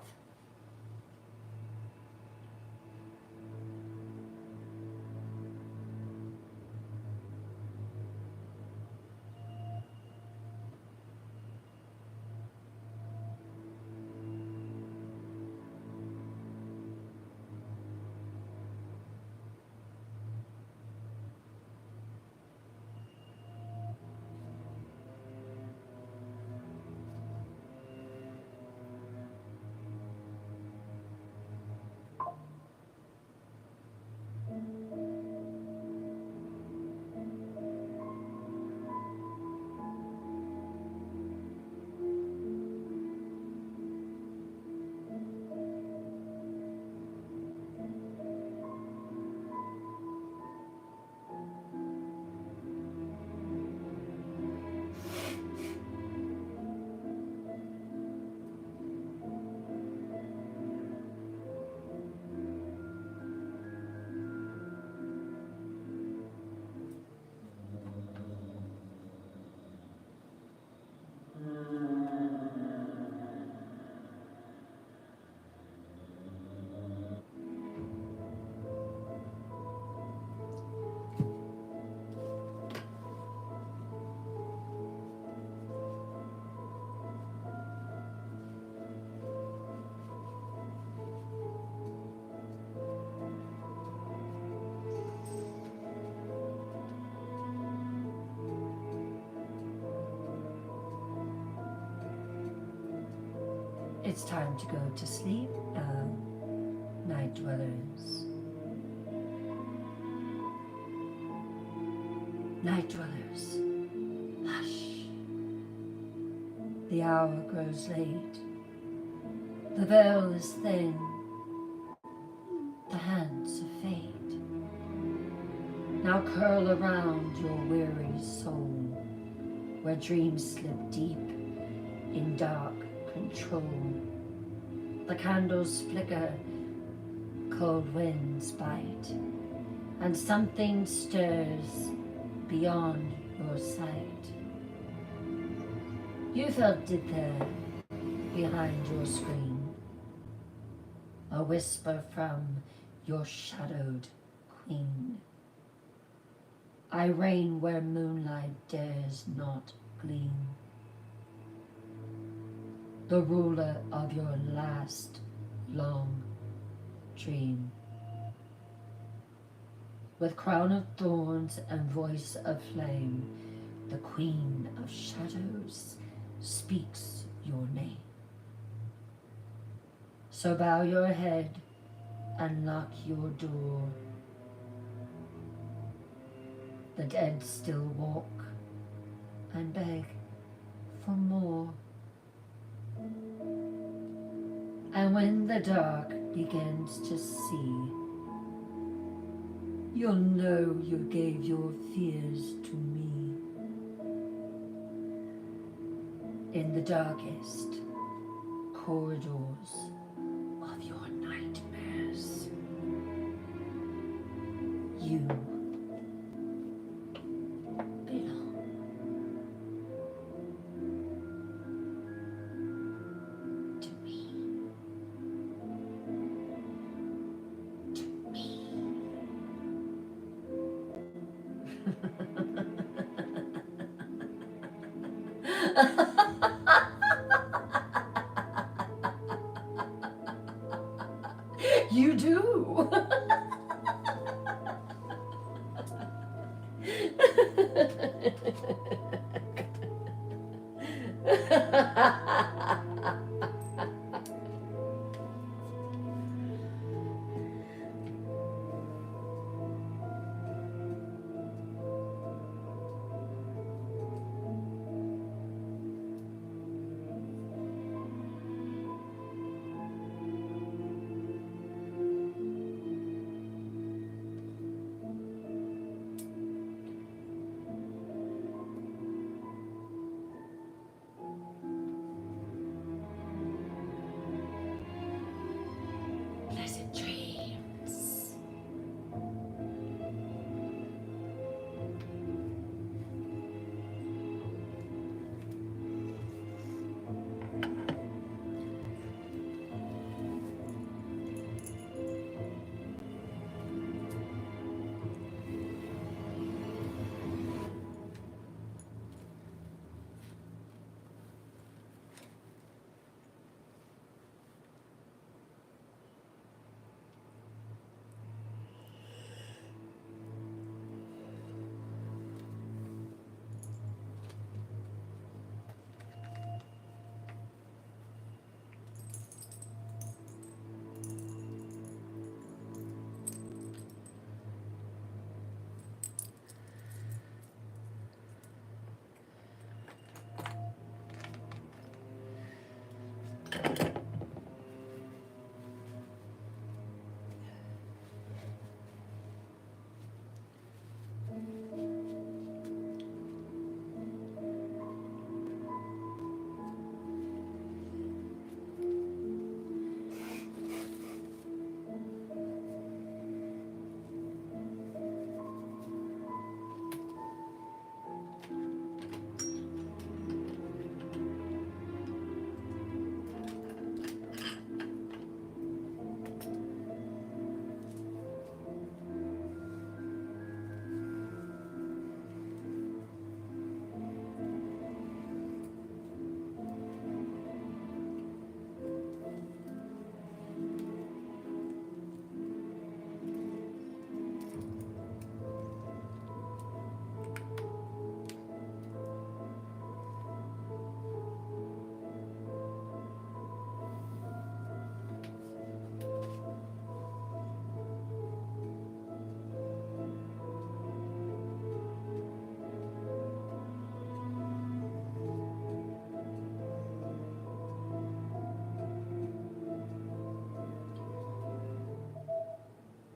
Speaker 1: It's time to go to sleep now, night dwellers. Night dwellers, hush. The hour grows late. The veil is thin. The hands of fate now curl around your weary soul, where dreams slip deep in dark control. The candles flicker, cold winds bite, and something stirs beyond your sight. You felt it there, behind your screen, a whisper from your shadowed queen. I reign where moonlight dares not gleam, the ruler of your last long dream. With crown of thorns and voice of flame, the Queen of Shadows speaks your name. So bow your head and lock your door. The dead still walk and beg for more. And when the dark begins to see, you'll know you gave your fears to me. In the darkest corridors of your nightmares, you belong. To me. To me.